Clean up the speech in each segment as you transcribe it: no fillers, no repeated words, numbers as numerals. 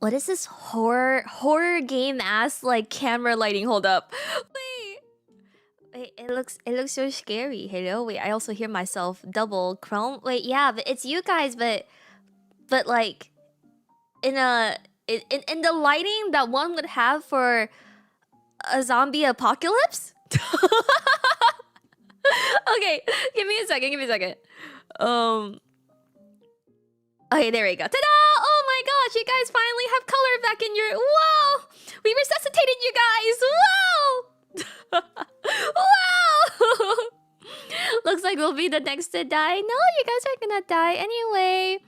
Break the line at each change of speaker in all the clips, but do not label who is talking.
What is this horror game ass like camera lighting? Hold up. Wait, it looks so scary. Hello, wait, I also hear myself double chrome. Wait, yeah, but it's you guys, but like in a in the lighting that one would have for a zombie apocalypse. Okay, give me a second. Um Okay, there we go. Ta-da! Oh my gosh, you guys finally have color back in your... Wow! We resuscitated you guys! Wow! Wow! Looks like we'll be the next to die. No, you guys are gonna die anyway.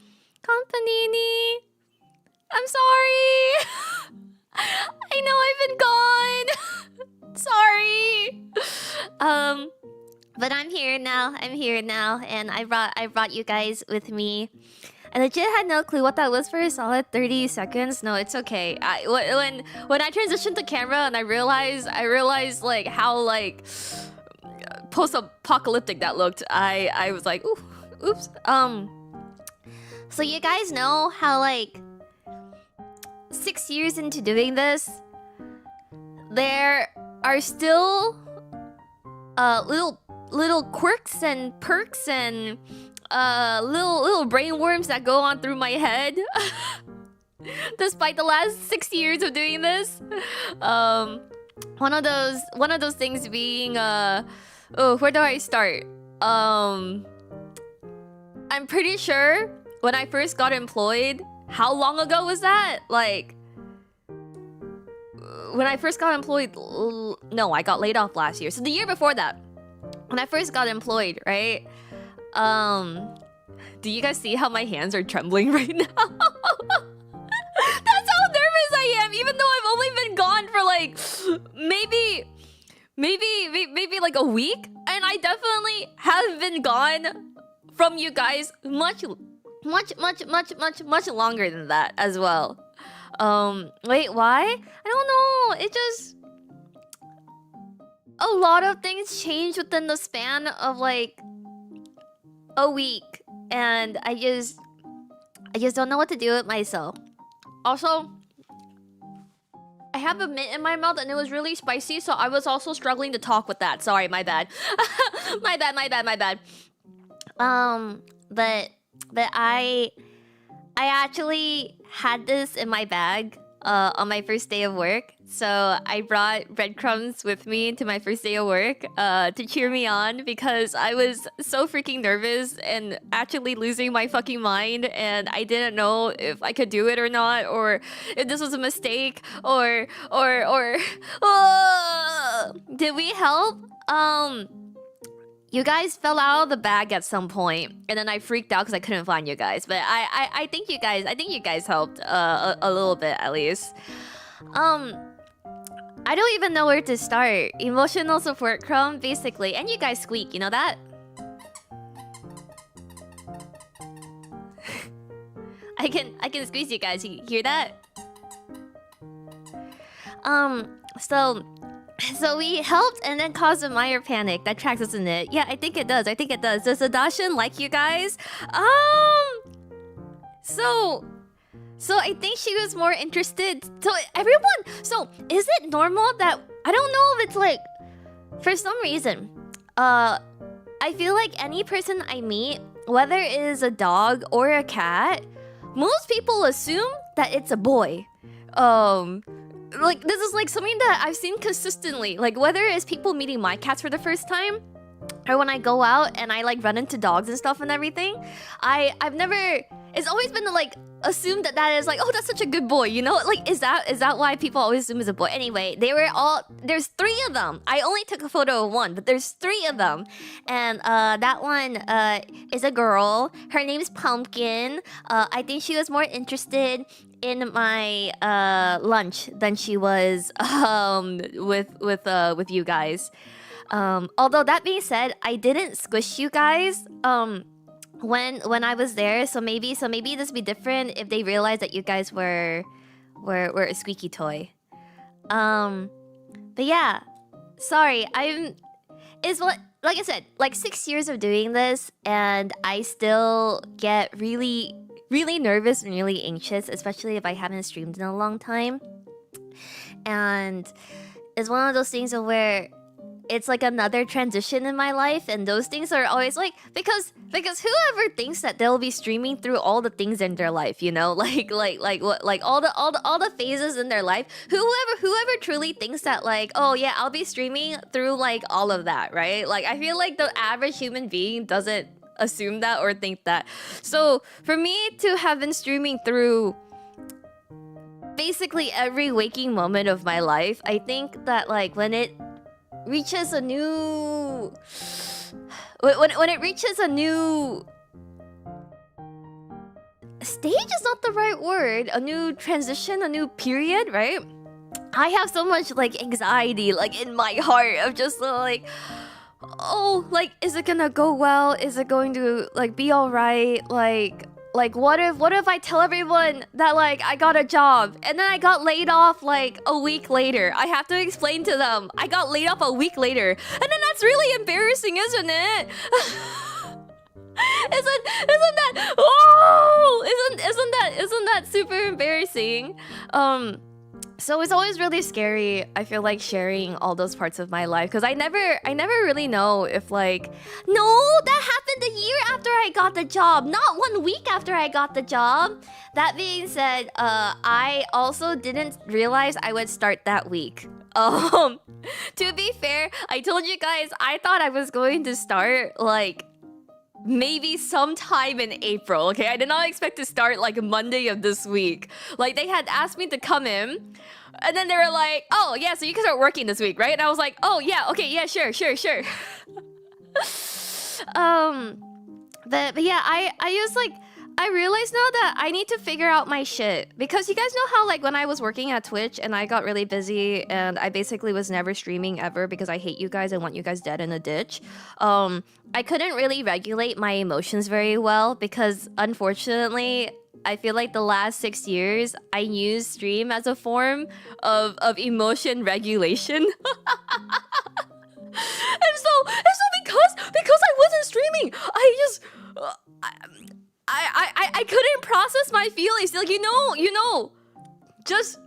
Companini. I'm sorry. I know I've been gone. Sorry. But I'm here now. And I brought you guys with me. I legit had no clue what that was for a solid 30 seconds. No, it's okay. When I transitioned to camera and I realized like how like post-apocalyptic that looked. I was like, ooh, oops. So you guys know how like 6 years into doing this, there are still little quirks and perks and little brainworms that go on through my head. Despite the last 6 years of doing this. One of those things being oh, where do I start? I'm pretty sure when I first got employed, how long ago was that? Like when I first got employed, no, I got laid off last year. So the year before that, when I first got employed, right? Do you guys see how my hands are trembling right now? That's how nervous I am, even though I've only been gone for like maybe like a week, and I definitely have been gone from you guys much longer than that as well. Wait, why? I don't know. It just a lot of things changed within the span of like a week, and I just don't know what to do with myself. Also, I have a mint in my mouth and it was really spicy, so I was also struggling to talk with that. Sorry, my bad. my bad. But I actually had this in my bag on my first day of work. So I brought breadcrumbs with me to my first day of work to cheer me on, because I was so freaking nervous and actually losing my fucking mind, and I didn't know if I could do it or not, or if this was a mistake, or did we help? You guys fell out of the bag at some point, and then I freaked out because I couldn't find you guys. But I think you guys helped a little bit at least. I don't even know where to start. Emotional support crumb, basically, and you guys squeak. You know that? I can squeeze you guys. You hear that? So we helped and then caused a minor panic. That tracks, doesn't it? Yeah, I think it does. Does Adashin like you guys? So I think she was more interested. So everyone. So is it normal that I don't know if it's like for some reason, I feel like any person I meet, whether it is a dog or a cat, most people assume that it's a boy. Like this is like something that I've seen consistently. Like whether it's people meeting my cats for the first time, or when I go out and I like run into dogs and stuff and everything, I've never. It's always been to like assume that is like, oh, that's such a good boy, you know? Like is that why people always assume it's a boy? Anyway, there's 3 of them. I only took a photo of 1, but there's 3 of them, and that one is a girl. Her name's Pumpkin. I think she was more interested in my lunch than she was with you guys. Although that being said, I didn't squish you guys when I was there, so maybe this would be different if they realized that you guys were a squeaky toy. But yeah, sorry. It's what, like I said, like 6 years of doing this, and I still get really really nervous and really anxious, especially if I haven't streamed in a long time. And it's one of those things where it's like another transition in my life, and those things are always like, because whoever thinks that they'll be streaming through all the things in their life, you know, like all the phases in their life, whoever truly thinks that, like, oh yeah, I'll be streaming through like all of that, right? Like, I feel like the average human being doesn't assume that or think that. So for me to have been streaming through basically every waking moment of my life, I think that like when it reaches a new when it reaches a new stage is not the right word, a new transition, a new period, right? I have so much like anxiety like in my heart of just like, oh, like, is it gonna go well? Is it going to like be all right? Like what if I tell everyone that like I got a job and then I got laid off like a week later? I have to explain to them I got laid off a week later, and then that's really embarrassing, isn't it? isn't that, oh, isn't that super embarrassing? So it's always really scary, I feel like, sharing all those parts of my life, because I never really know if like, no, that happened a year after I got the job, not 1 week after I got the job. That being said, I also didn't realize I would start that week. To be fair, I told you guys I thought I was going to start like maybe sometime in April, okay? I did not expect to start like Monday of this week. Like, they had asked me to come in, and then they were like, oh yeah, so you can start working this week, right? And I was like, oh yeah, okay, yeah, sure. But yeah, I realize now that I need to figure out my shit, because you guys know how like when I was working at Twitch and I got really busy and I basically was never streaming ever because I hate you guys and want you guys dead in a ditch. I couldn't really regulate my emotions very well because unfortunately I feel like the last 6 years I used stream as a form of emotion regulation. And so because I wasn't streaming, I couldn't process my feelings. Like, you know, just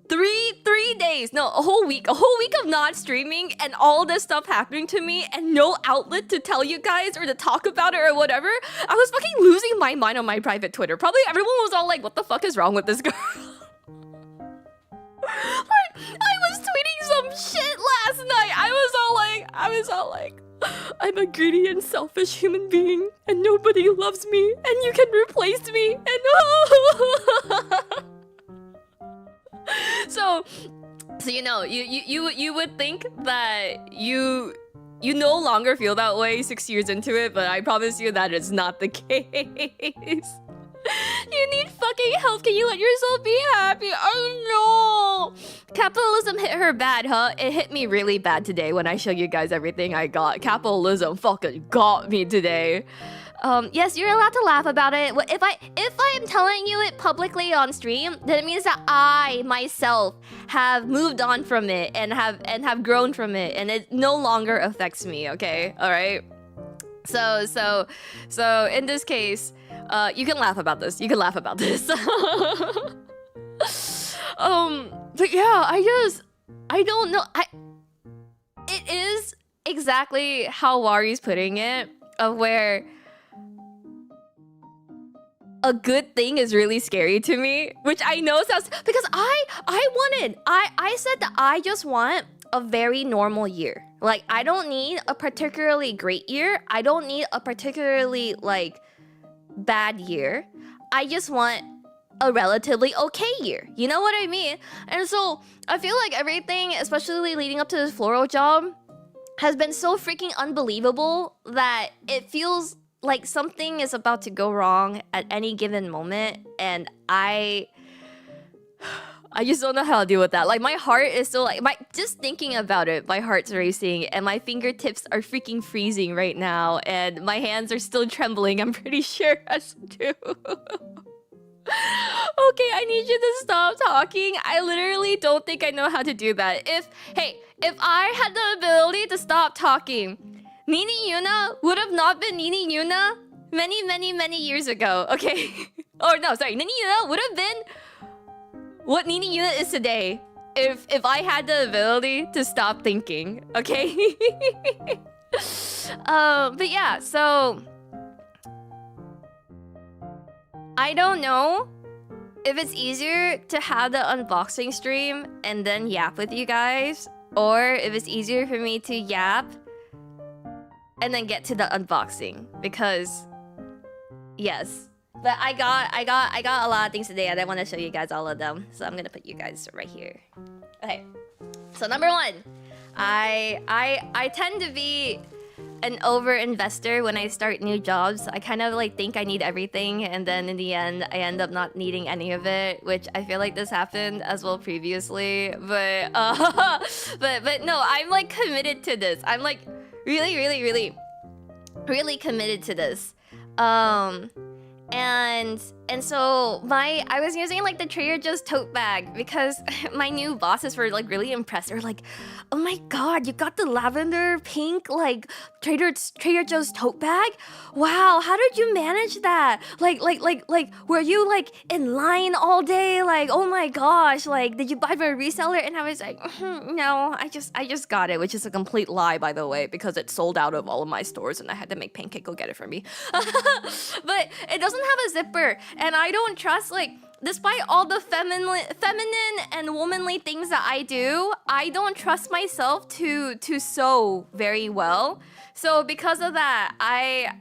three days, no, a whole week of not streaming and all this stuff happening to me and no outlet to tell you guys or to talk about it or whatever. I was fucking losing my mind on my private Twitter. Probably everyone was all like, what the fuck is wrong with this girl? Like, I was tweeting some shit last night. I was all like, I'm a greedy and selfish human being, and nobody loves me, and you can replace me, and so you know, you would think that you no longer feel that way 6 years into it, but I promise you that is not the case. You need fucking help. Can you let yourself be happy? Oh no! Capitalism hit her bad, huh? It hit me really bad today when I show you guys everything I got. Capitalism fucking got me today. Yes, you're allowed to laugh about it. If I am telling you it publicly on stream, then it means that I myself have moved on from it and have grown from it, and it no longer affects me. Okay, all right. So in this case, you can laugh about this. But yeah, I don't know. It is exactly how Wari's putting it, of where a good thing is really scary to me, which I know sounds, because I said that I just want a very normal year. Like, I don't need a particularly great year. I don't need a particularly like bad year. I just want a relatively okay year. You know what I mean? And so I feel like everything, especially leading up to this floral job, has been so freaking unbelievable that it feels like something is about to go wrong at any given moment, and I just don't know how to deal with that. Like, my heart is still like, just thinking about it, my heart's racing and my fingertips are freaking freezing right now, and my hands are still trembling, I'm pretty sure as too. Okay, I need you to stop talking. I literally don't think I know how to do that. If I had the ability to stop talking, Nini Yuna would have not been Nini Yuna many years ago, okay? Or no, sorry, Nini Yuna would have been what Nini Yuna is today if I had the ability to stop thinking, okay? But yeah, so I don't know if it's easier to have the unboxing stream and then yap with you guys, or if it's easier for me to yap and then get to the unboxing, because yes. But I got a lot of things today and I want to show you guys all of them. So I'm gonna put you guys right here. Okay. So number one, I tend to be an over investor when I start new jobs. I kind of like think I need everything, and then in the end I end up not needing any of it, which I feel like this happened as well previously. But but no, I'm like committed to this. I'm like really committed to this. And so I was using like the Trader Joe's tote bag because my new bosses were like really impressed. They were like, "Oh my god, you got the lavender pink like Trader Joe's tote bag? Wow, how did you manage that? Like were you like in line all day? Like, oh my gosh, like did you buy from a reseller?" And I was like, "No, I just got it," which is a complete lie, by the way, because it sold out of all of my stores and I had to make Pancake go get it for me. But it doesn't have a zipper. And I don't trust, like, despite all the feminine and womanly things that I do, I don't trust myself to sew very well. So because of that, I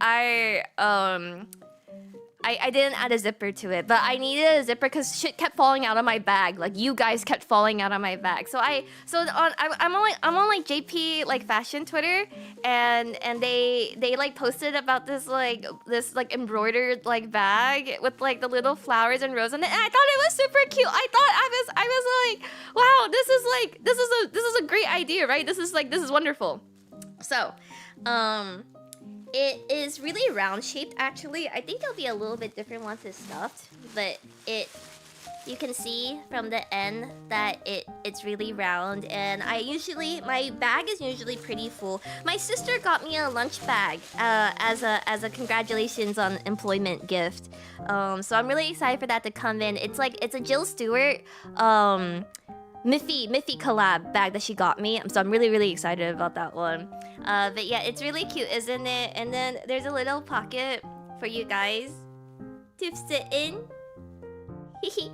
didn't add a zipper to it, but I needed a zipper because shit kept falling out of my bag. Like you guys kept falling out of my bag. I'm on like JP like fashion Twitter, and they like posted about this embroidered like bag with like the little flowers and roses in it, and I thought it was super cute. I was like, wow, this is a great idea, right? This is wonderful. So, it is really round shaped actually. I think it'll be a little bit different once it's stuffed, but you can see from the end that it's really round, and my bag is usually pretty full. My sister got me a lunch bag as a congratulations on employment gift. So I'm really excited for that to come in. It's a Jill Stewart Miffy collab bag that she got me, so I'm really excited about that one. But yeah, it's really cute, isn't it? And then there's a little pocket for you guys to sit in. Hehe.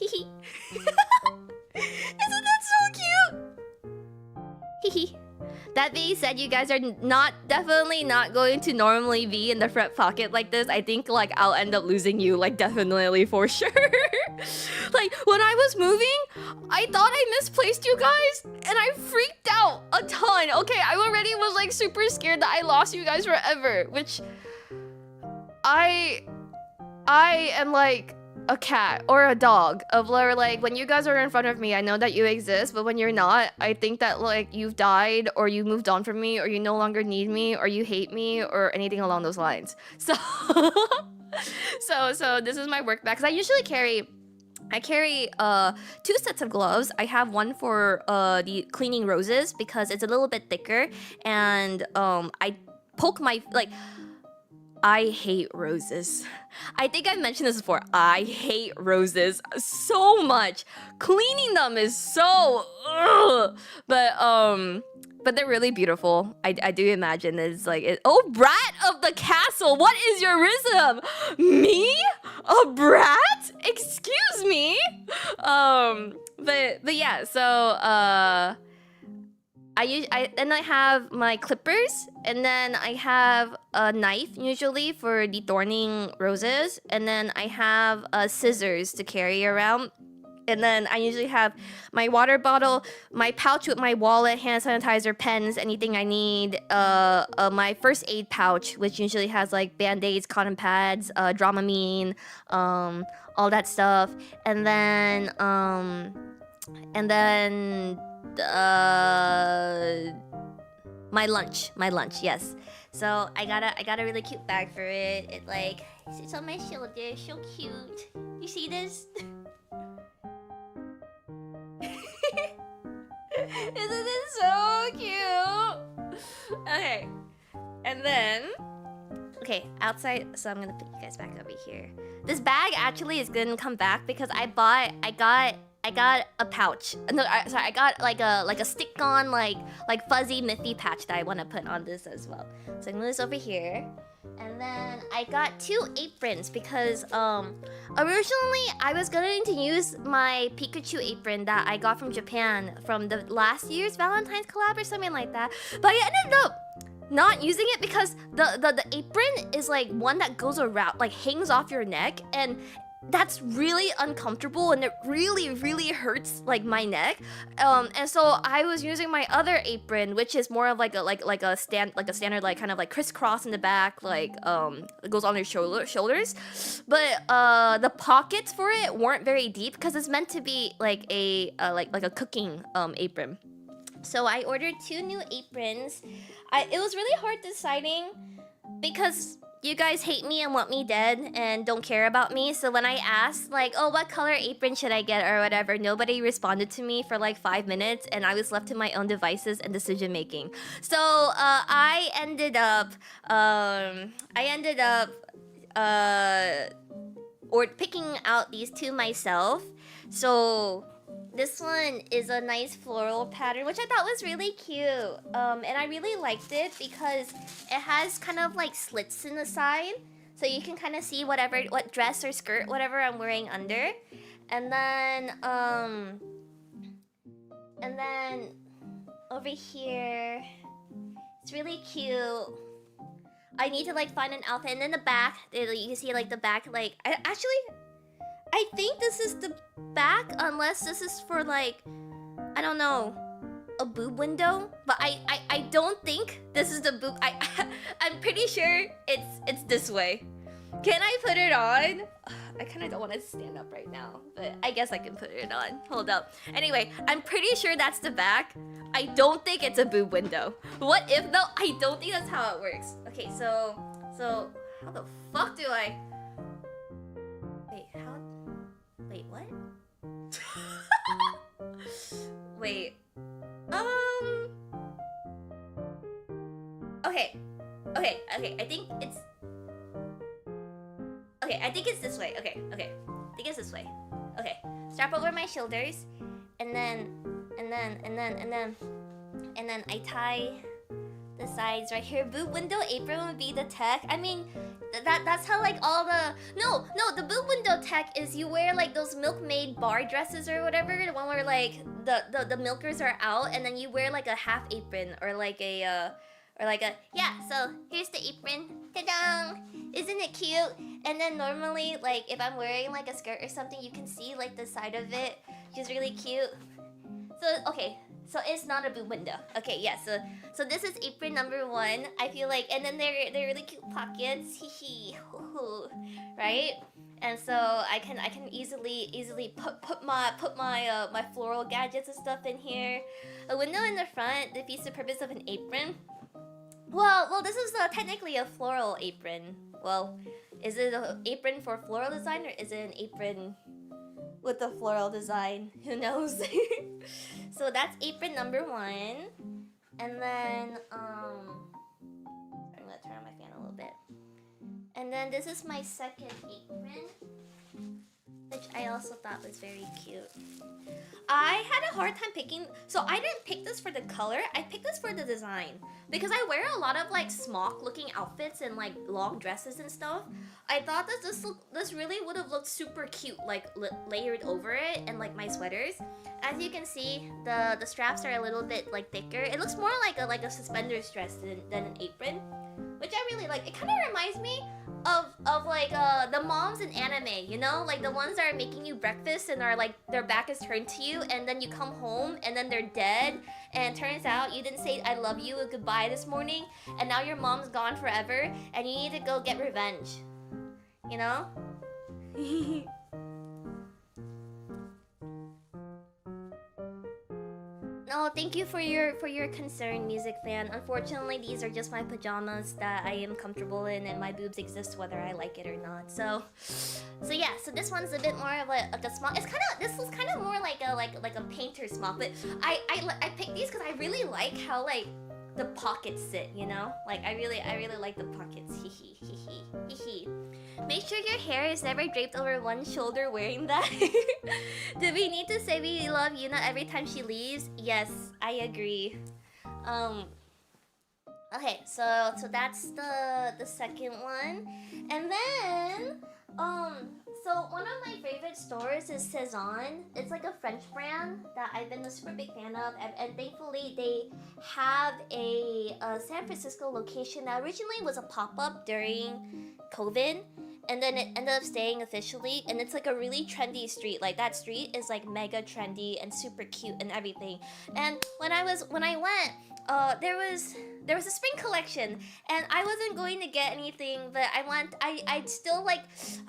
Hehe. Isn't that so cute? Hehe. That being said, you guys are definitely not going to normally be in the front pocket like this. I think like I'll end up losing you, like definitely for sure. Like when I was moving, I thought I misplaced you guys and I freaked out a ton. Okay, I already was like super scared that I lost you guys forever, which I am like a cat or a dog of like when you guys are in front of me, I know that you exist, but when you're not, I think that like you've died or you moved on from me or you no longer need me or you hate me or anything along those lines. So so this is my work bag, because I carry 2 sets of gloves. I have one for the cleaning roses because it's a little bit thicker, and I poke my like I hate roses. I think I've mentioned this before. I hate roses so much. Cleaning them is so but they're really beautiful. I do imagine it's like oh, brat of the castle. What is your rhythm? Me? A brat? Excuse me. But yeah, so I have my clippers, and then I have a knife usually for dethorning roses, and then I have scissors to carry around, and then I usually have my water bottle, my pouch with my wallet, hand sanitizer, pens, anything I need, my first aid pouch, which usually has like band-aids, cotton pads, Dramamine, all that stuff, and then my lunch, yes. So I got a really cute bag for it. It like sits on my shoulder, so cute. You see this? Isn't it so cute? Okay, and then Okay, outside. So I'm gonna put you guys back over here. This bag actually is gonna come back because I got a pouch. No, sorry, I got like a stick-on like fuzzy Miffy patch that I want to put on this as well. So I'm gonna move this over here. And then I got 2 aprons because originally I was going to use my Pikachu apron that I got from Japan from the last year's Valentine's collab or something like that. But I ended up not using it because the apron is like one that goes around, like hangs off your neck, and that's really uncomfortable and it really hurts like my neck. And so I was using my other apron, which is more of like a standard like kind of like crisscross in the back, like it goes on your shoulders. But the pockets for it weren't very deep because it's meant to be like a cooking apron. So I ordered 2 new aprons. It was really hard deciding because you guys hate me and want me dead and don't care about me. So when I asked like, oh, what color apron should I get or whatever, nobody responded to me for like 5 minutes and I was left to my own devices and decision making. So I ended up picking out these 2 myself. So this one is a nice floral pattern, which I thought was really cute. And I really liked it because it has kind of like slits in the side. So you can kind of see what dress or skirt, whatever I'm wearing under. And then over here, it's really cute. I need to like find an outfit. And then the back, you can see like the back, like, I think this is the back, unless this is for like, I don't know, a boob window. But I don't think this is the boob. I'm pretty sure it's this way. Can I put it on? I kind of don't want to stand up right now, but I guess I can put it on. Hold up. Anyway, I'm pretty sure that's the back. I don't think it's a boob window. What if though? I don't think that's how it works. Okay, so how the fuck do I? Wait, what? Wait. Okay. I think it's. Okay, I think it's this way. Okay. I think it's this way. Okay. Strap over my shoulders, and then I tie the sides right here. Boob window apron would be the tech. I mean, that's how like all the no the boob window tech is you wear like those milkmaid bar dresses or whatever, the one where like the milkers are out, and then you wear like a half apron or like a yeah. So here's the apron. Ta-da! Isn't it cute? And then normally like if I'm wearing like a skirt or something, you can see like the side of it, which is really cute. So okay. So it's not a boob window. Okay, yeah. So this is apron number 1. I feel like, and then they're really cute pockets. Hee right? And so I can easily put my floral gadgets and stuff in here. A window in the front defeats the purpose of an apron. Well, this is technically a floral apron. Well, is it an apron for floral design or is it an apron with the floral design? Who knows? So that's apron number 1. And then I'm gonna turn on my fan a little bit. And then this is my second apron, which I also thought was very cute. I had a hard time picking, so I didn't pick this for the color, I picked this for the design. Because I wear a lot of like smock looking outfits and like long dresses and stuff. I thought that this really would have looked super cute, like layered over it and like my sweaters. As you can see, the straps are a little bit like thicker. It looks more like a suspenders dress than an apron, which I really like. It kind of reminds me of like the moms in anime, you know, like the ones that are making you breakfast and are like their back is turned to you, and then you come home and then they're dead, and turns out you didn't say I love you or goodbye this morning, and now your mom's gone forever and you need to go get revenge, you know. No, thank you for your concern, music fan. Unfortunately, these are just my pajamas that I am comfortable in, and my boobs exist whether I like it or not. So yeah. So this one's a bit more of like a small. This is kind of more like a painter small. But I picked these because I really like how like the pockets sit, you know? Like I really like the pockets. Hee hee hee hee hee hee. Make sure your hair is never draped over one shoulder wearing that. Do we need to say we love Yuna every time she leaves? Yes, I agree. Okay, so that's the second one. And then so one of my favorite stores is Cezanne. It's like a French brand that I've been a super big fan of, and thankfully they have a San Francisco location that originally was a pop-up during COVID, and then it ended up staying officially, and it's like a really trendy street. Like that street is like mega trendy and super cute and everything. And when I went, there was a spring collection, and I wasn't going to get anything, but I'd still like,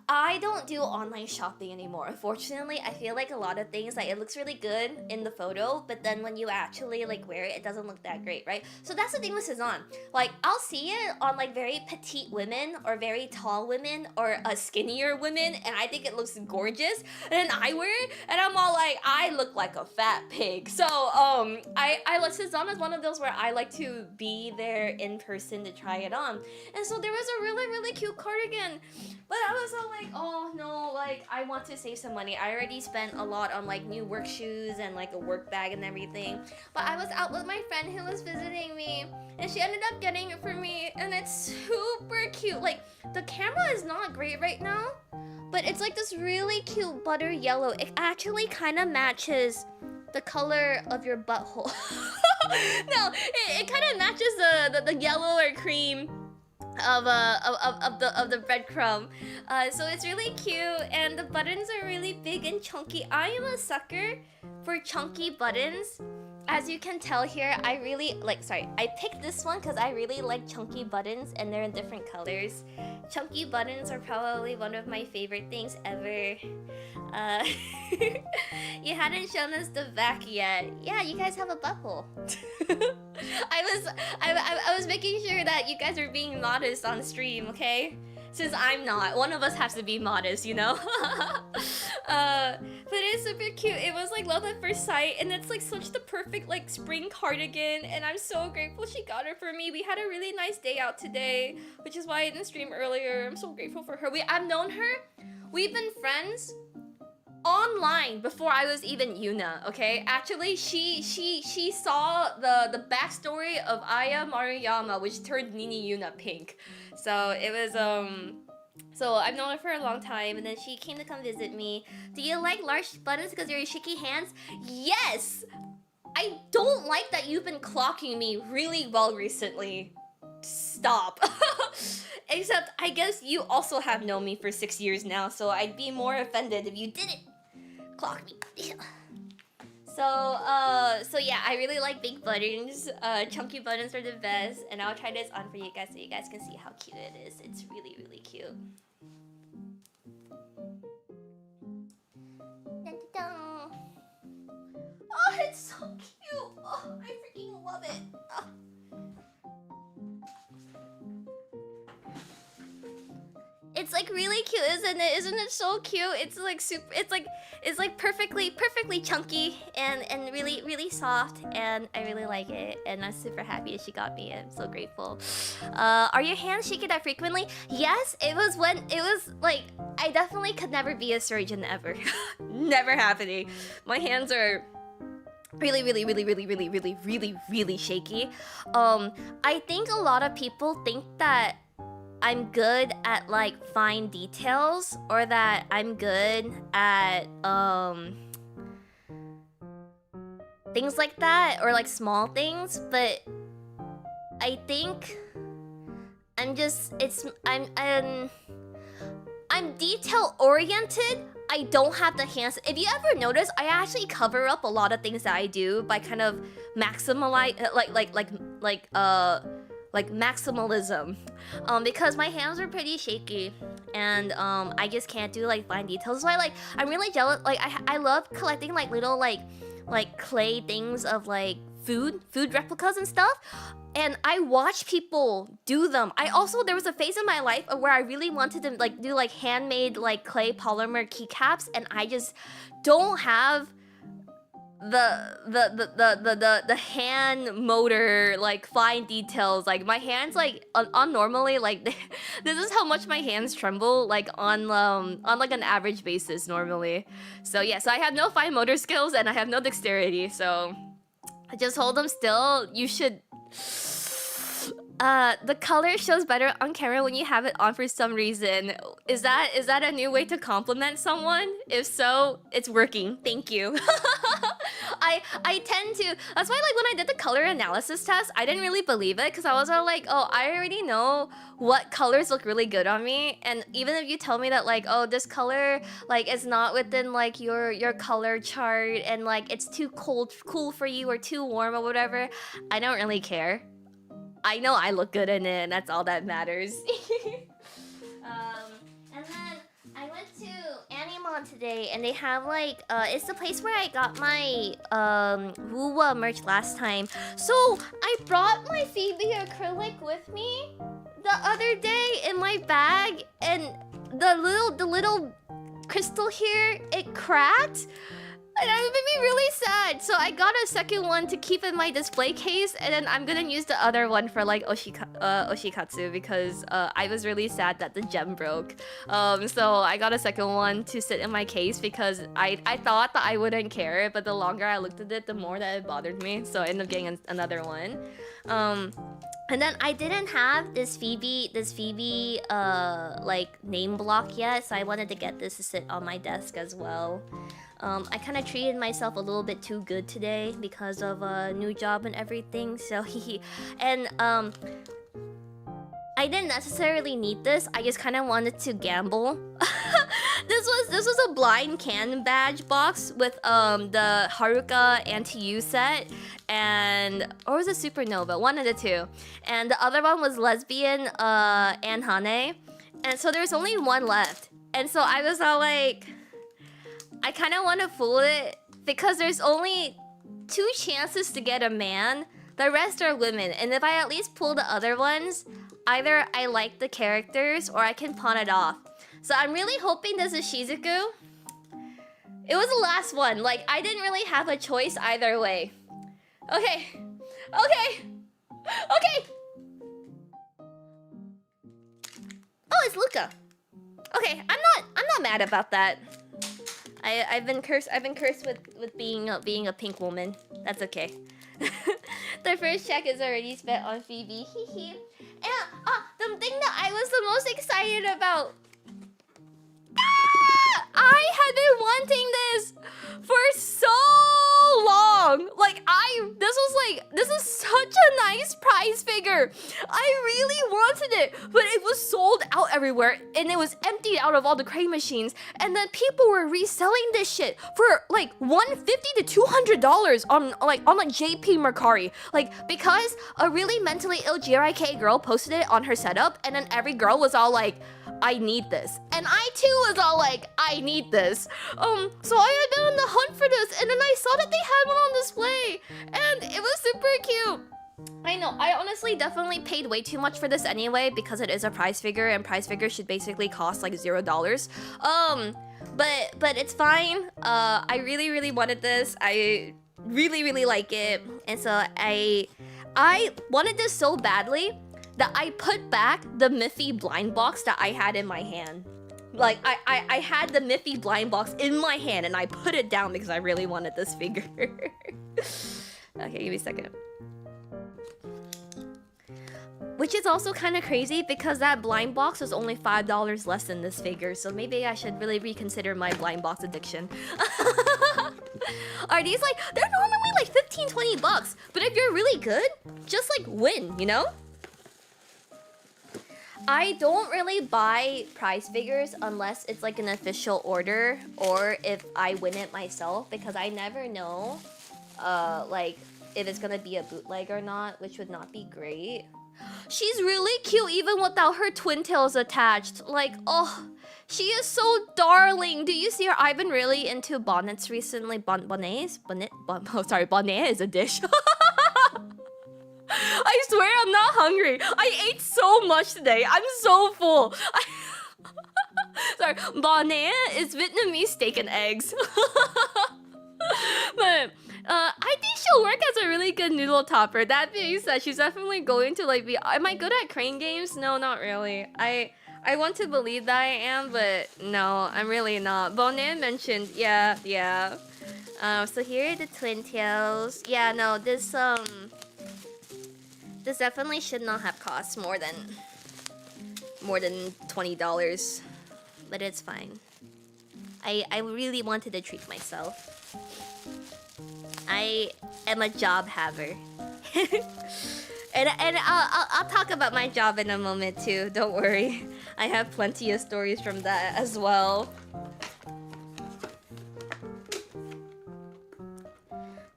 I don't do online shopping anymore. Unfortunately, I feel like a lot of things, like it looks really good in the photo, but then when you actually like wear it, it doesn't look that great, right? So that's the thing with Cezanne. Like I'll see it on like very petite women or very tall women or skinnier women, and I think it looks gorgeous, and then I wear it and I'm all like, I look like a fat pig. So I like Cezanne is one of those where I like to be there in person to try it on. And so there was a really cute cardigan, but I was all like, oh no, like I want to save some money. I already spent a lot on like new work shoes and like a work bag and everything, but I was out with my friend who was visiting me, and she ended up getting it for me, and it's super cute. Like the camera is not great right now, but it's like this really cute butter yellow. It actually kind of matches the color of your butthole. No, it kind of matches the yellow or cream of the breadcrumb. So it's really cute, and the buttons are really big and chunky. I am a sucker for chunky buttons. As you can tell here, I really like, I picked this one because I really like chunky buttons, and they're in different colors. Chunky buttons are probably one of my favorite things ever. You hadn't shown us the back yet. Yeah, you guys have a butthole. I was making sure that you guys are being modest on stream, okay? Since I'm not. One of us has to be modest, you know? But it's super cute. It was like love at first sight, and it's like such the perfect like spring cardigan, and I'm so grateful she got it for me. We had a really nice day out today, which is why I didn't stream earlier. I'm so grateful for her. I've known her. We've been friends online before I was even Yuna, okay? Actually, she saw the backstory of Aya Maruyama, which turned Nini Yuna pink. So it was so I've known her for a long time, and then she came to come visit me. Do you like large buttons because you're shaky hands? Yes! I don't like that you've been clocking me really well recently. Stop. Except I guess you also have known me for 6 years now, so I'd be more offended if you didn't clock me. So yeah, I really like big buttons. Chunky buttons are the best, and I'll try this on for you guys so you guys can see how cute it is. It's really cute. Oh, it's so cute. Oh, I freaking love it. Oh. It's like really cute, isn't it? Isn't it so cute? It's like super. It's like perfectly chunky and really soft, and I really like it. And I'm super happy that she got me. I'm so grateful. Are your hands shaky that frequently? Yes, it was when it was like I definitely could never be a surgeon ever. Never happening. My hands are really shaky. I think a lot of people think that I'm good at like fine details, or that I'm good at things like that, or like small things, but I think I'm detail oriented. I don't have the hands. If you ever notice, I actually cover up a lot of things that I do by kind of maximalism, because my hands are pretty shaky, and I just can't do like fine details. So I'm really jealous. Like I love collecting like little like clay things of like food replicas and stuff, and I watch people do them. There was a phase in my life where I really wanted to like do like handmade like clay polymer keycaps, and I just don't have the hand motor, like fine details. Like my hands, like on normally, like this is how much my hands tremble, like on like an average basis normally. So yeah, so I have no fine motor skills and I have no dexterity, so I just hold them still. You should. The color shows better on camera when you have it on for some reason. Is that a new way to compliment someone? If so, it's working. Thank you. I tend to. That's why, like, when I did the color analysis test, I didn't really believe it because I was all like, oh, I already know what colors look really good on me. And even if you tell me that, like, oh, this color, like, is not within like your color chart and like it's too cool for you or too warm or whatever, I don't really care. I know I look good in it, and that's all that matters. And then I went to Animon today, and they have like it's the place where I got my Wuwa merch last time. So I brought my Phoebe acrylic with me the other day in my bag, and the little crystal here, it cracked. And it made me really sad. So I got a second one to keep in my display case, and then I'm gonna use the other one for like Oshikatsu because I was really sad that the gem broke. So I got a second one to sit in my case because I thought that I wouldn't care, but the longer I looked at it, the more that it bothered me. So I ended up getting another one. And then I didn't have this Phoebe like name block yet, so I wanted to get this to sit on my desk as well. I kind of treated myself a little bit too good today because of a new job and everything. So and I didn't necessarily need this. I just kind of wanted to gamble. This was a blind can badge box with the Haruka Anti-You set, and or was it Supernova? One of the two. And the other one was Lesbian and Hane. And so there's only one left. And so I was all like, I kind of want to fool it because there's only 2 chances to get a man. The rest are women, and if I at least pull the other ones, either I like the characters or I can pawn it off. So I'm really hoping this is Shizuku. It was the last one. Like, I didn't really have a choice either way. Okay. Okay. Okay. Oh, it's Luca. Okay, I'm not mad about that. I've been cursed with being a pink woman. That's okay. The first check is already spent on Phoebe. And the thing that I was the most excited about. I had been wanting this for so long. Like this is such a nice prize figure. I really wanted it, but it was sold out everywhere and it was emptied out of all the crate machines. And then people were reselling this shit for like $150 to $200 on like JP Mercari. Like because a really mentally ill GRIK girl posted it on her setup, and then every girl was all like, I need this. And I too was all like, I need this. So I had been on the hunt for this, and then I saw that they had one on display, and it was super cute. I know, I honestly definitely paid way too much for this anyway because it is a prize figure, and prize figures should basically cost like $0. But it's fine. I really wanted this. I really like it, and so I wanted this so badly that I put back the Miffy blind box that I had in my hand. Like, I had the Miffy blind box in my hand and I put it down because I really wanted this figure. Okay, give me a second. Which is also kind of crazy because that blind box was only $5 less than this figure, so maybe I should really reconsider my blind box addiction. Are these like, they're normally like 15-20 bucks, but if you're really good, just like win, you know? I don't really buy prize figures unless it's like an official order or if I win it myself, because I never know like if it's gonna be a bootleg or not, which would not be great. She's really cute even without her twin tails attached. Like, oh, she is so darling. Do you see her? I've been really into bonnets recently. Bonnets? Bonnet is a dish. I swear I'm not hungry. I ate so much today. I'm so full. Sorry, bonnet is Vietnamese steak and eggs. But she'll work as a really good noodle topper. That being said, she's definitely going to like be. Am I good at crane games? No, not really. I want to believe that I am, but no, I'm really not. Bonan mentioned, yeah. So here are the twin tails. Yeah, no, this definitely should not have cost more than $20, but it's fine. I really wanted to treat myself. I am a job haver. and I'll talk about my job in a moment too. Don't worry. I have plenty of stories from that as well.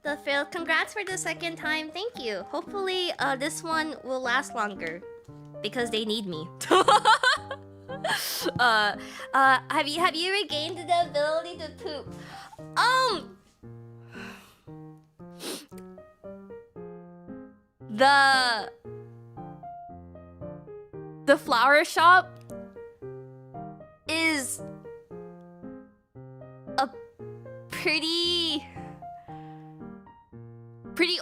The fail. Congrats for the second time. Thank you. Hopefully, this one will last longer because they need me. Have you regained the ability to poop? The flower shop is a pretty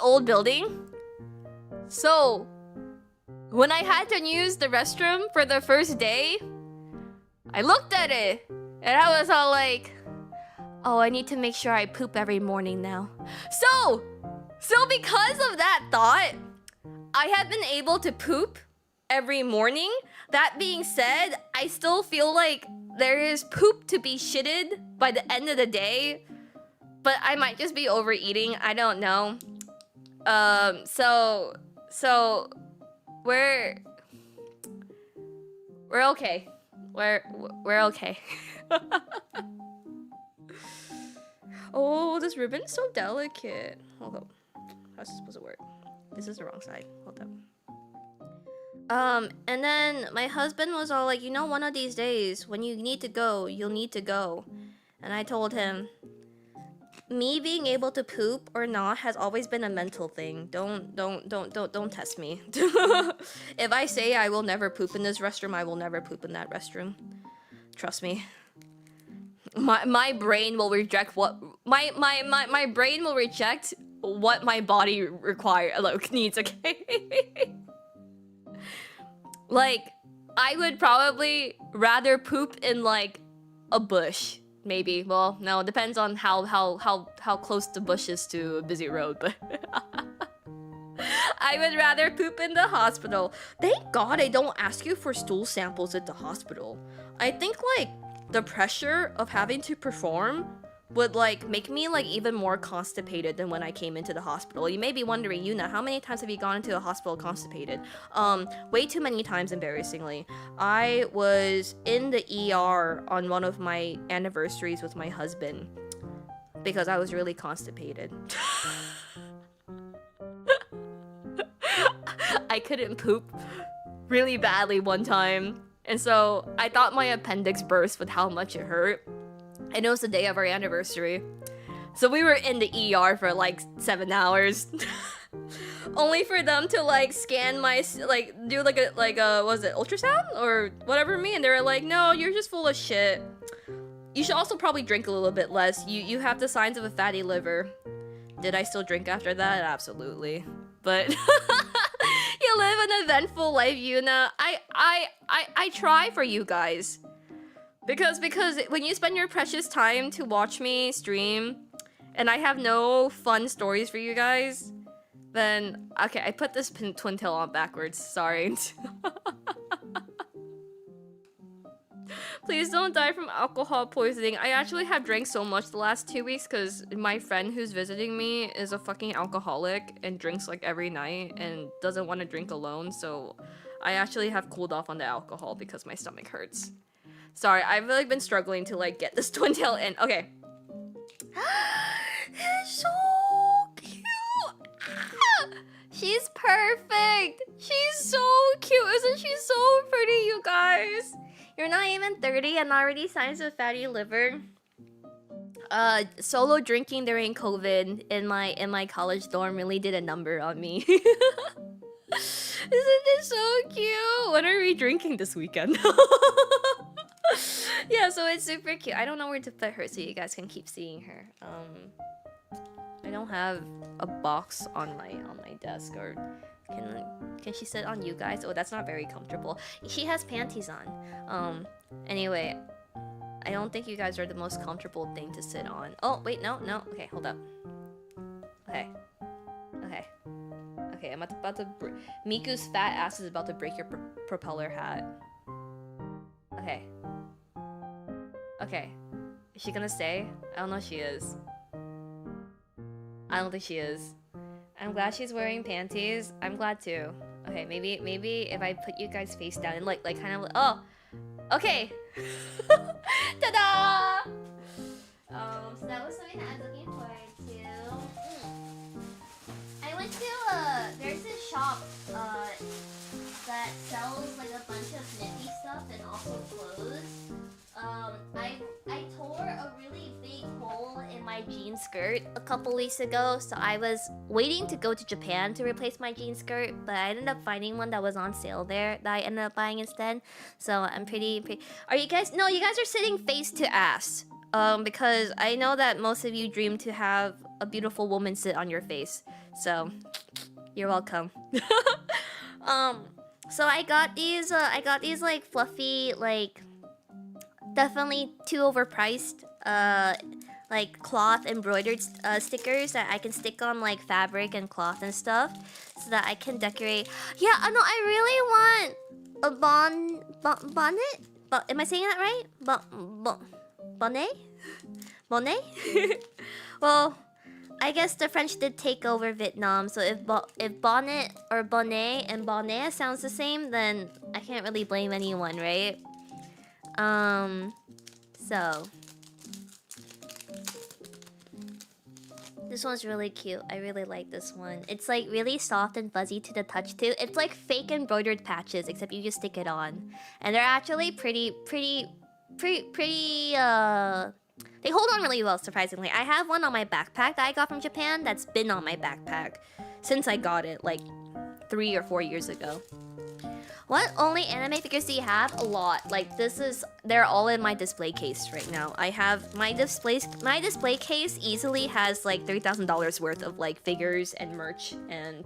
old building. So when I had to use the restroom for the first day, I looked at it and I was all like, oh, I need to make sure I poop every morning now. So because of that thought, I have been able to poop every morning. That being said, I still feel like there is poop to be shitted by the end of the day, but I might just be overeating. I don't know. So we're okay. We're okay. Oh, this ribbon's so delicate. Hold up. How's this supposed to work? This is the wrong side. Hold up. And then my husband was all like, you know, one of these days when you need to go, you'll need to go. And I told him, me being able to poop or not has always been a mental thing. Don't test me. If I say I will never poop in this restroom, I will never poop in that restroom. Trust me. My brain will reject what my brain will reject what my body needs, okay? Like, I would probably rather poop in like a bush. Maybe. Well, no, it depends on how close the bush is to a busy road, but I would rather poop in the hospital. Thank God I don't ask you for stool samples at the hospital. I think like the pressure of having to perform would like make me like even more constipated than when I came into the hospital. You may be wondering, Yuna, how many times have you gone into the hospital constipated? Way too many times, embarrassingly. I was in the ER on one of my anniversaries with my husband because I was really constipated. I couldn't poop really badly one time, and so I thought my appendix burst with how much it hurt. And it was the day of our anniversary. So we were in the ER for like 7 hours. Only for them to like scan my, like do like a was it ultrasound or whatever me, and they were like, no, you're just full of shit. You should also probably drink a little bit less. You have the signs of a fatty liver. Did I still drink after that? Absolutely. But you live an eventful life, Yuna. I try for you guys. Because when you spend your precious time to watch me stream and I have no fun stories for you guys, then okay, I put this twin tail on backwards. Sorry. Please don't die from alcohol poisoning. I actually have drank so much the last 2 weeks because my friend who's visiting me is a fucking alcoholic and drinks like every night and doesn't want to drink alone, so I actually have cooled off on the alcohol because my stomach hurts. Sorry, I've like been struggling to like get this twin tail in. Okay. It's so cute. She's perfect. She's so cute. Isn't she so pretty, you guys? You're not even 30 and already signs of fatty liver. Solo drinking during COVID in my college dorm really did a number on me. Isn't this so cute? What are we drinking this weekend? Yeah, so it's super cute. I don't know where to put her so you guys can keep seeing her. I I don't have a box on my desk, or can she sit on you guys? Oh, that's not very comfortable. She has panties on. Anyway, I don't think you guys are the most comfortable thing to sit on. Oh, wait, no. Okay, hold up. Okay. I'm about to Miku's fat ass is about to break your propeller hat. Okay. Is she gonna stay? I don't know if she is. I don't think she is. I'm glad she's wearing panties. I'm glad too. Okay, maybe if I put you guys face down and like kind of oh, okay. Ta-da! So that was something that I was looking forward to. I went to there's this shop that sells like a bunch of nifty stuff and also clothes. I tore a really big hole in my jean skirt a couple weeks ago, so I was waiting to go to Japan to replace my jean skirt, but I ended up finding one that was on sale there that I ended up buying instead. So I'm pretty. Are you guys? No, you guys are sitting face to ass. Because I know that most of you dream to have a beautiful woman sit on your face. So you're welcome. So I got these like fluffy, like definitely too overpriced like cloth embroidered stickers that I can stick on like fabric and cloth and stuff, so that I can decorate. Yeah, no, I really want a bonnet. Am I saying that right? Bonnet? Bonnet? Well, I guess the French did take over Vietnam, so if bonnet or bonnet and bonnet sounds the same, then I can't really blame anyone, right? So this one's really cute. I really like this one. It's like really soft and fuzzy to the touch too. It's like fake embroidered patches, except you just stick it on, and they're actually pretty. They hold on really well, surprisingly. I have one on my backpack that I got from Japan that's been on my backpack since I got it like 3 or 4 years ago. What only anime figures do you have? A lot. Like they're all in my display case right now. I have my display case easily has like $3,000 worth of like figures and merch and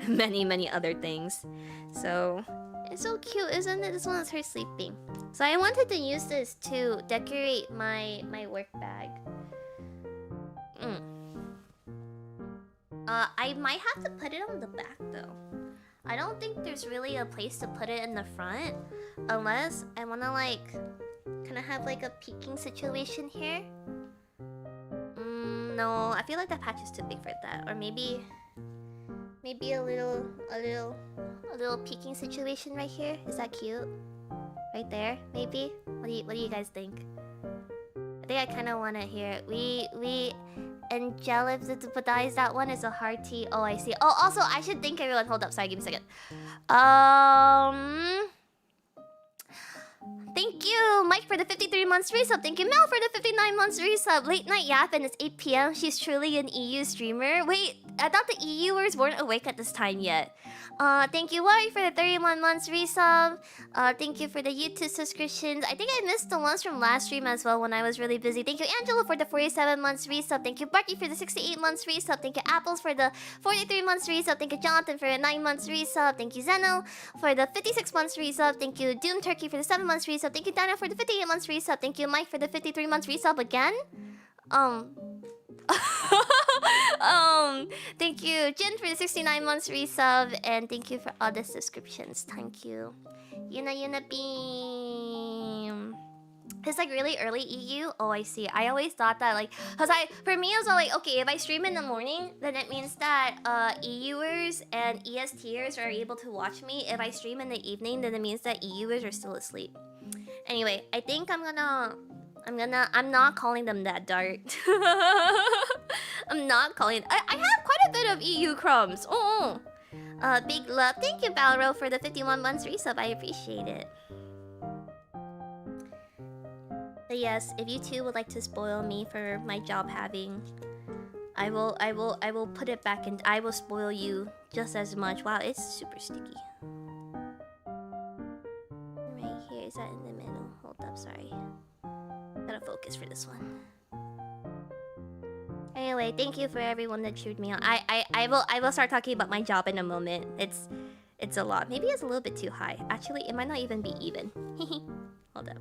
many other things. So it's so cute, isn't it? This one is her sleeping. So I wanted to use this to decorate my work bag. I might have to put it on the back though. I don't think there's really a place to put it in the front, unless I wanna like kind of have like a peeking situation here. No, I feel like that patch is too big for that, or maybe a little peeking situation right here. Is that cute? Right there, maybe. What do you guys think? I think I kind of want it here. We Angelipsipadize, that one is a hard T. Oh, I see. Oh, also, I should thank everyone. Hold up, sorry, give me a second. Thank you, Mike, for the 53 months resub. Thank you, Mel, for the 59 months resub. Late night yapping, it's 8 p.m. She's truly an EU streamer. Wait, I thought the EUers weren't awake at this time yet. Thank you, Wari, for the 31 months resub. Thank you for the YouTube subscriptions. I think I missed the ones from last stream as well when I was really busy. Thank you, Angela, for the 47 months resub. Thank you, Barky, for the 68 months resub. Thank you, Apples, for the 43 months resub. Thank you, Jonathan, for the 9 months resub. Thank you, Zeno, for the 56 months resub. Thank you, Doom Turkey, for the 7 months resub. Thank you, Dana, for the 58 months resub. Thank you, Mike, for the 53 months resub again. Thank you, Jin, for the 69 months resub, and thank you for all the subscriptions. Thank you. Yuna Beam. It's like really early EU. Oh, I see. I always thought that like, for me it was all like, okay, if I stream in the morning, then it means that EUers and ESTers are able to watch me. If I stream in the evening, then it means that EUers are still asleep. Anyway, I think I'm not calling them that, Dart. I'm not calling. I have quite a bit of EU crumbs. Big love. Thank you, Balro, for the 51 months resub. I appreciate it. But yes, if you too would like to spoil me for my job having, I will put it back and I will spoil you just as much. Wow, it's super sticky. Right here, is that in the middle? Hold up, sorry. Gotta focus for this one. Anyway, thank you for everyone that chewed me out. I will start talking about my job in a moment. It's a lot. Maybe it's a little bit too high. Actually, it might not even be even. Hold up.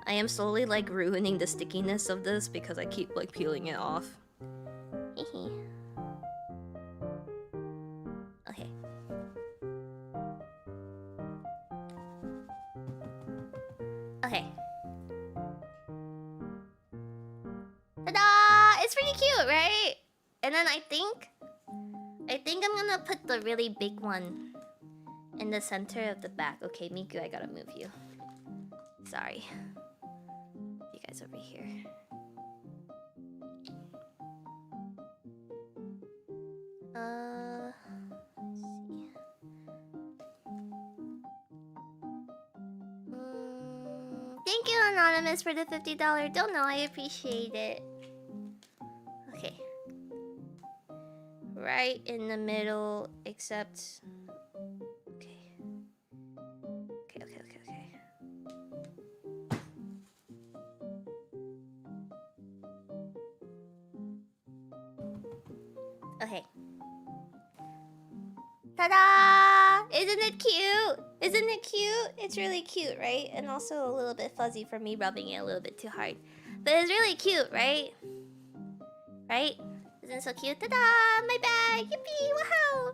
I am slowly like ruining the stickiness of this because I keep like peeling it off. Okay. Okay. Ta-da! It's pretty cute, right? And then I think I'm gonna put the really big one in the center of the back. Okay, Miku, I gotta move you. Sorry. You guys over here. Let's see. Thank you, Anonymous, for the $50 dono. I appreciate it. Okay. Right in the middle, except... Okay. Okay. Okay. Ta-da! Isn't it cute? Isn't it cute? It's really cute, right? And also a little bit fuzzy for me rubbing it a little bit too hard. But it's really cute, right? Right? Isn't it so cute? Ta-da! My bag! Yippee! Wow!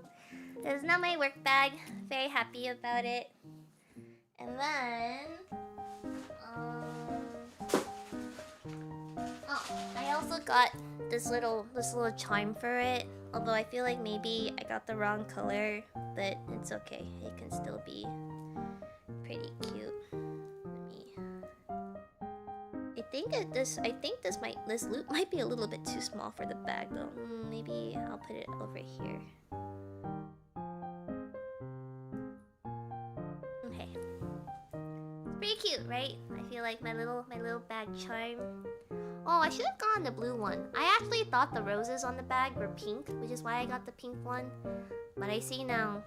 This is not my work bag. Very happy about it. And then... Oh, I also got this little chime for it. Although I feel like maybe I got the wrong color, but it's okay. It can still be pretty cute. I think this loop might be a little bit too small for the bag though. Maybe I'll put it over here. Okay. It's pretty cute, right? I feel like my little bag charm. Oh, I should have gotten the blue one. I actually thought the roses on the bag were pink, which is why I got the pink one. But I see now.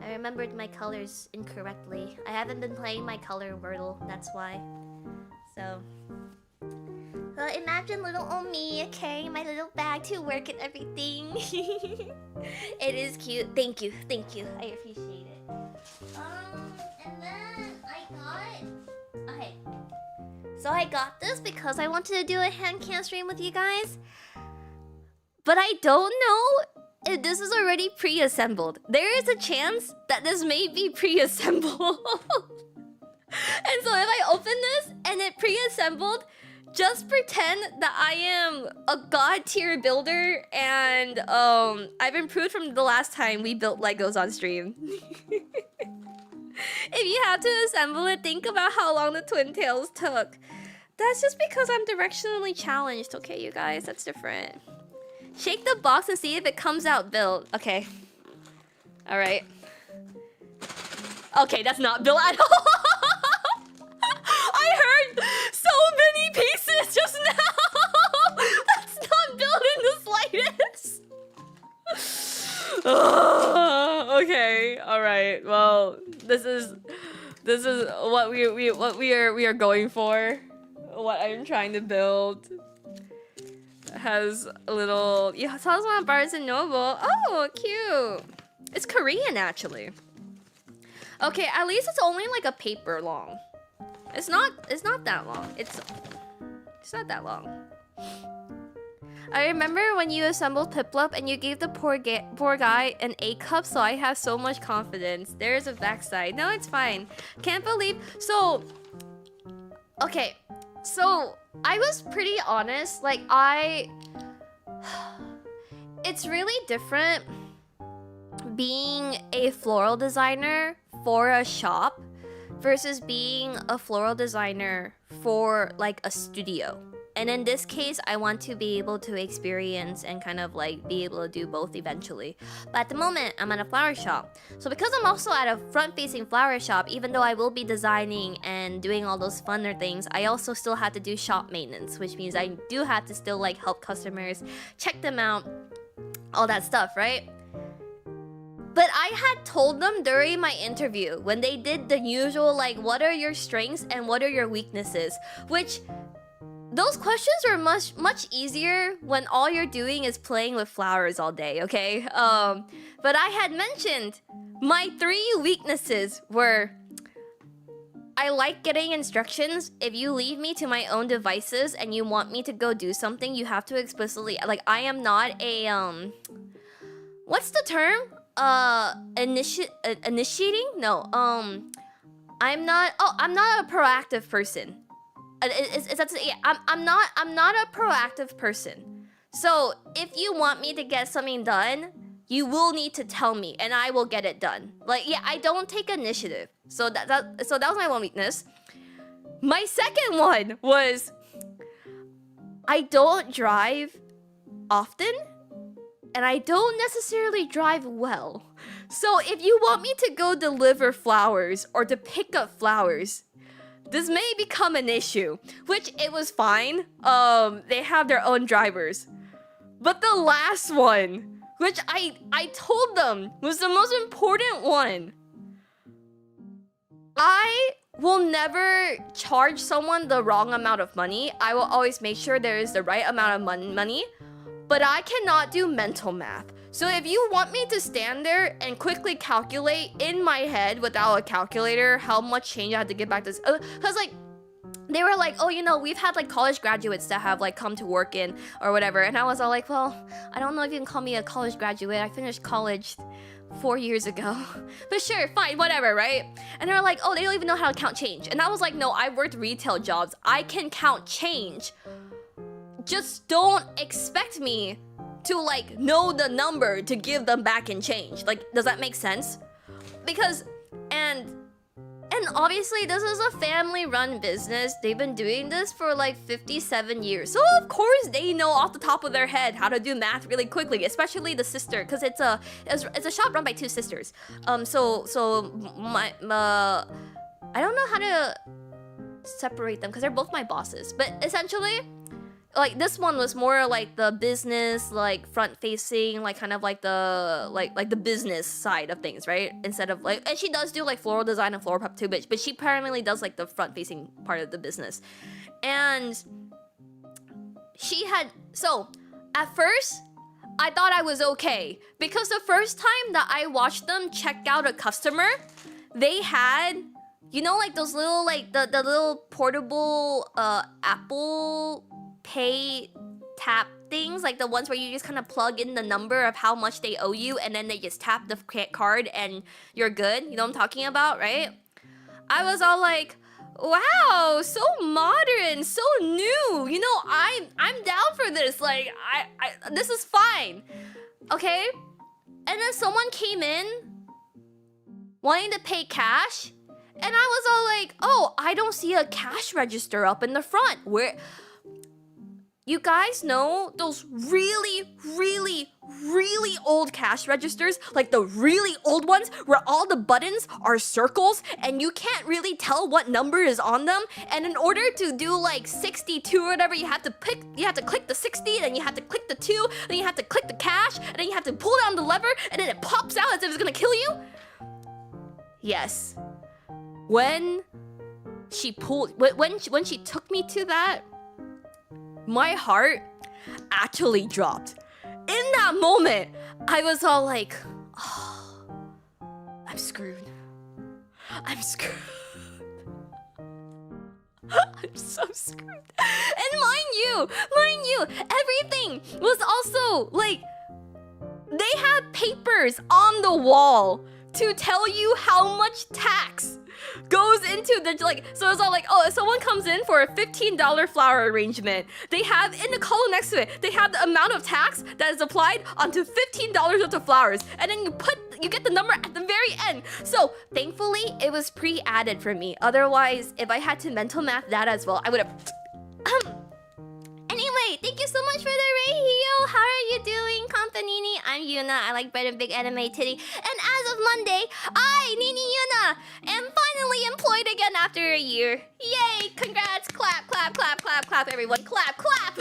I remembered my colors incorrectly. I haven't been playing my color Wordle, that's why. So... Well, imagine little old me carrying my little bag to work and everything. It is cute. Thank you. I appreciate it. And then I got... Okay. So I got this because I wanted to do a Handcam stream with you guys. But I don't know if this is already pre-assembled. There is a chance that this may be pre-assembled. And so if I open this and it pre-assembled, just pretend that I am a god tier builder and I've improved from the last time we built Legos on stream. If you have to assemble it, think about how long the Twin Tails took. That's just because I'm directionally challenged, okay, you guys? That's different. Shake the box and see if it comes out built. Okay. Alright. Okay, that's not built at all. I heard so many pieces just now. That's not built in the slightest. Okay, alright. Well, this is what we are going for. What I'm trying to build has a little... You saw this one on Barnes & Noble. Oh, cute. It's Korean, actually. Okay, at least it's only like a paper long. It's not that long. It's not that long. I remember when you assembled Piplup and you gave the poor guy an A cup, so I have so much confidence. There's a backside. No, it's fine. Can't believe... So... Okay. So, I was pretty honest. Like, It's really different being a floral designer for a shop versus being a floral designer for, like, a studio. And in this case, I want to be able to experience and kind of like be able to do both eventually. But at the moment, I'm at a flower shop. So because I'm also at a front-facing flower shop, even though I will be designing and doing all those funner things, I also still have to do shop maintenance, which means I do have to still like help customers, check them out, all that stuff, right? But I had told them during my interview when they did the usual like, what are your strengths and what are your weaknesses? Which those questions were much easier when all you're doing is playing with flowers all day, okay? But I had mentioned my 3 weaknesses were I like getting instructions. If you leave me to my own devices and you want me to go do something, you have to explicitly like I am not a what's the term? Initiating? No. I'm not a proactive person. I'm not a proactive person. So if you want me to get something done, you will need to tell me, and I will get it done. Like, yeah, I don't take initiative. So that was my one weakness. My second one was I don't drive often, and I don't necessarily drive well. So if you want me to go deliver flowers or to pick up flowers, this may become an issue, which it was fine. They have their own drivers. But the last one, which I told them was the most important one. I will never charge someone the wrong amount of money. I will always make sure there is the right amount of money, but I cannot do mental math. So if you want me to stand there and quickly calculate in my head without a calculator how much change I had to get back to this, because like they were like, oh, you know, we've had like college graduates that have like come to work in or whatever, and I was all like, well, I don't know if you can call me a college graduate. I finished college 4 years ago, but sure, fine, whatever, right? And they were like, oh, they don't even know how to count change, and I was like, no, I worked retail jobs. I can count change. Just don't expect me to like know the number to give them back in change. Like, does that make sense? Because and obviously this is a family-run business. They've been doing this for like 57 years. So of course they know off the top of their head how to do math really quickly, especially the sister, because it's a shop run by 2 sisters. So my I don't know how to separate them because they're both my bosses, but essentially like this one was more like the business, like front facing, like kind of like the like the business side of things, right? Instead of like, and she does do like floral design and floral prep too, but she primarily does like the front facing part of the business. And she had, so at first I thought I was okay because the first time that I watched them check out a customer, they had, you know, like those little like the little portable Apple Pay tap things, like the ones where you just kind of plug in the number of how much they owe you and then they just tap the card and you're good. You know what I'm talking about, right? I was all like, wow, so modern, so new. You know, I'm down for this. Like, I this is fine. Okay? And then someone came in wanting to pay cash, and I was all like, oh, I don't see a cash register up in the front. Where you guys know those really, really, really old cash registers? Like the really old ones where all the buttons are circles and you can't really tell what number is on them. And in order to do like 62 or whatever, you have to click the 60, then you have to click the 2, then you have to click the cash, and then you have to pull down the lever, and then it pops out as if it's gonna kill you. Yes. When she took me to that, my heart actually dropped. In that moment, I was all like, oh, I'm screwed. I'm screwed. I'm so screwed. And mind you, everything was also like, they had papers on the wall to tell you how much tax goes into the, like, so it's all like, oh, if someone comes in for a $15 flower arrangement, they have in the column next to it, they have the amount of tax that is applied onto $15 worth of flowers, and then you get the number at the very end. So thankfully it was pre-added for me. Otherwise, if I had to mental math that as well, I would have Anyway, thank you so much for the radio. How are you doing, Campanini? I'm Yuna. I like bread and big anime titty. And as of Monday, I, Nini Yuna, am finally employed again after a year. Yay! Congrats! Clap, clap, clap, clap, clap, everyone! Clap, clap!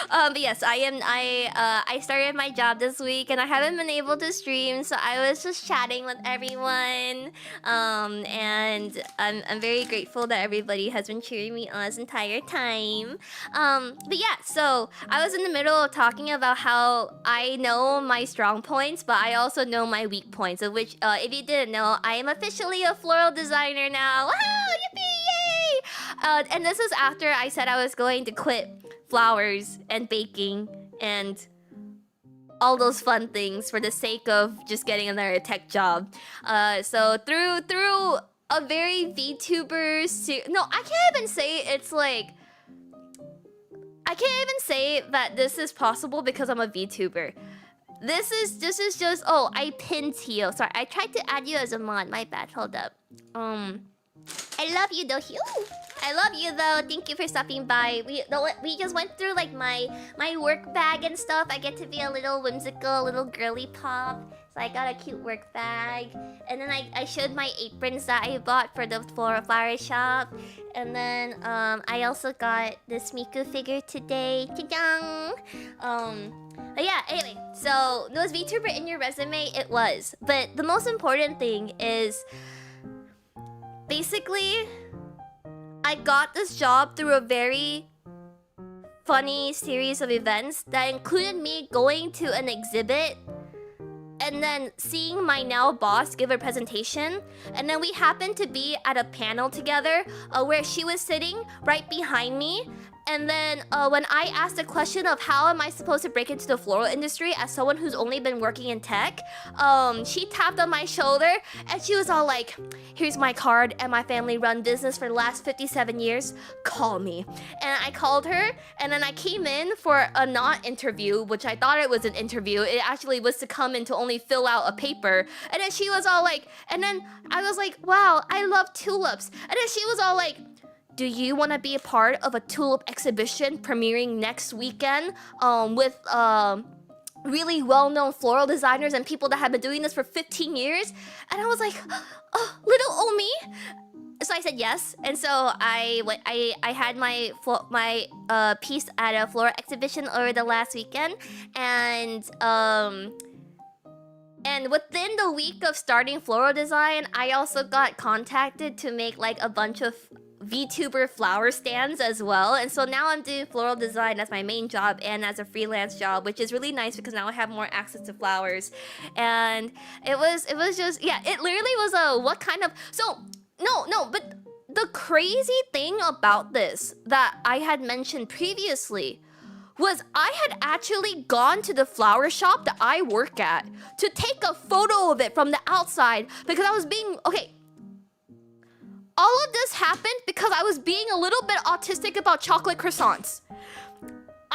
But yes, I started my job this week, and I haven't been able to stream, so I was just chatting with everyone. And I'm very grateful that everybody has been cheering me on this entire time. But yeah, so I was in the middle of talking about how I know my strong points, but I also know my weak points, of which, if you didn't know, I am officially a floral designer now. Wow, yippee, yay! And this is after I said I was going to quit flowers and baking and all those fun things for the sake of just getting another tech job. So through a very VTuber no, I can't even say it's like, I can't even say that this is possible because I'm a VTuber. This is just, oh, I pinned Tio. Sorry, I tried to add you as a mod. My bad. Hold up. I love you though. I love you though. Thank you for stopping by. We just went through like my work bag and stuff. I get to be a little whimsical, little girly pop. So I got a cute work bag. And then I showed my aprons that I bought for the flower shop. And then I also got this Miku figure today. Ta-dang! But yeah, anyway, so was VTuber in your resume? It was. But the most important thing is, basically, I got this job through a very funny series of events that included me going to an exhibit and then seeing my now boss give a presentation. And then we happened to be at a panel together where she was sitting right behind me. And then when I asked the question of how am I supposed to break into the floral industry as someone who's only been working in tech, she tapped on my shoulder and she was all like, here's my card and my family run business for the last 57 years. Call me. And I called her and then I came in for a not interview, which I thought it was an interview. It actually was to come in to only fill out a paper. And then she was all like, and then I was like, wow, I love tulips. And then she was all like, do you want to be a part of a tulip exhibition premiering next weekend with really well-known floral designers and people that have been doing this for 15 years? And I was like, oh, little old me. So I said yes, and so I had my piece at a floral exhibition over the last weekend, and within the week of starting floral design, I also got contacted to make like a bunch of VTuber flower stands as well. And so now I'm doing floral design as my main job and as a freelance job, which is really nice because now I have more access to flowers. And it was just, yeah, it literally was a what kind of, so no, but the crazy thing about this that I had mentioned previously was I had actually gone to the flower shop that I work at to take a photo of it from the outside because I was being, okay, all of this happened because I was being a little bit autistic about chocolate croissants.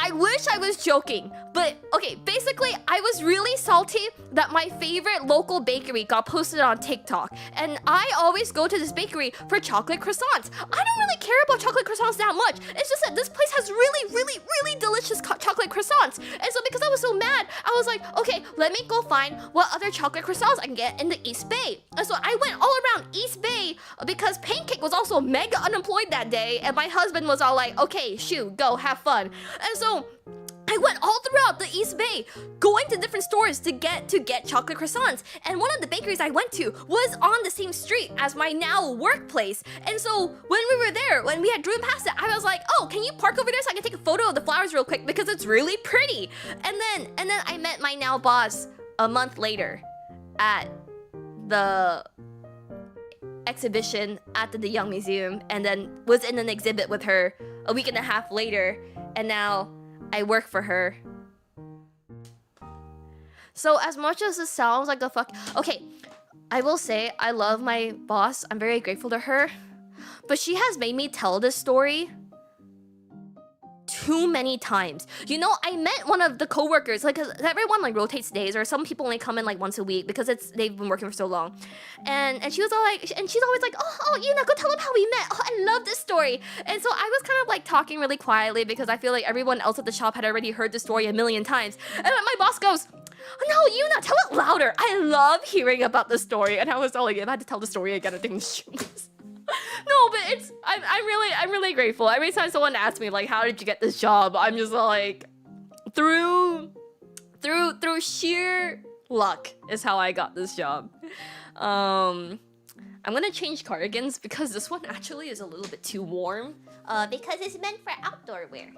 I wish I was joking, but okay, basically I was really salty that my favorite local bakery got posted on TikTok, and I always go to this bakery for chocolate croissants. I don't really care about chocolate croissants that much. It's just that this place has really delicious chocolate croissants. And so because I was so mad, I was like, okay, let me go find what other chocolate croissants I can get in the East Bay. And so I went all around East Bay because Pancake was also mega unemployed that day, and my husband was all like, okay, shoo, go, have fun. And so I went all throughout the East Bay, going to different stores to get chocolate croissants. And one of the bakeries I went to was on the same street as my now workplace. And so when we were there, when we had driven past it, I was like, oh, can you park over there so I can take a photo of the flowers real quick because it's really pretty. And then I met my now boss a month later at the exhibition at the De Young Museum, and then was in an exhibit with her a week and a half later, and now I work for her. So as much as this sounds like a okay, I will say I love my boss. I'm very grateful to her. But she has made me tell this story too many times. You know, I met one of the coworkers, like, 'cause everyone like rotates days, or some people only come in like once a week because they've been working for so long. And she was all like, and she's always like, oh, Yuna, go tell them how we met. Oh, I love this story. And so I was kind of like talking really quietly because I feel like everyone else at the shop had already heard the story a million times. And then my boss goes, no, Yuna, tell it louder. I love hearing about the story. And I was all like, if I had to tell the story again, I think No, but I'm really grateful. Every time someone asks me like, how did you get this job? I'm just like, through sheer luck is how I got this job. I'm gonna change cardigans because this one actually is a little bit too warm. Because it's meant for outdoor wear.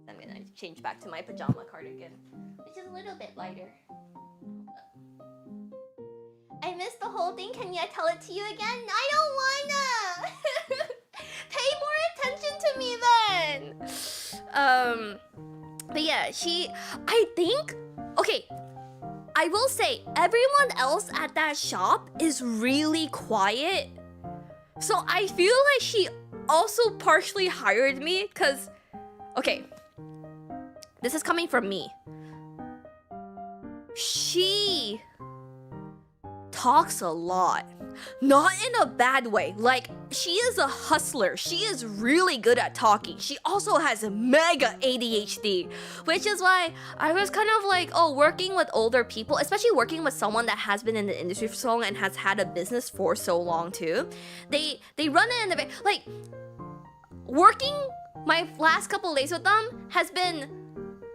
I'm gonna change back to my pajama cardigan, which is a little bit lighter. I missed the whole thing. Can I tell it to you again? I don't wanna. Pay more attention to me then. But yeah, I think, okay, I will say everyone else at that shop is really quiet. So I feel like she also partially hired me because, okay, this is coming from me. She talks a lot. Not in a bad way. Like, she is a hustler. She is really good at talking. She also has mega ADHD, which is why I was kind of like, oh, working with older people, especially working with someone that has been in the industry for so long and has had a business for so long too. They run it in the like, working my last couple days with them has been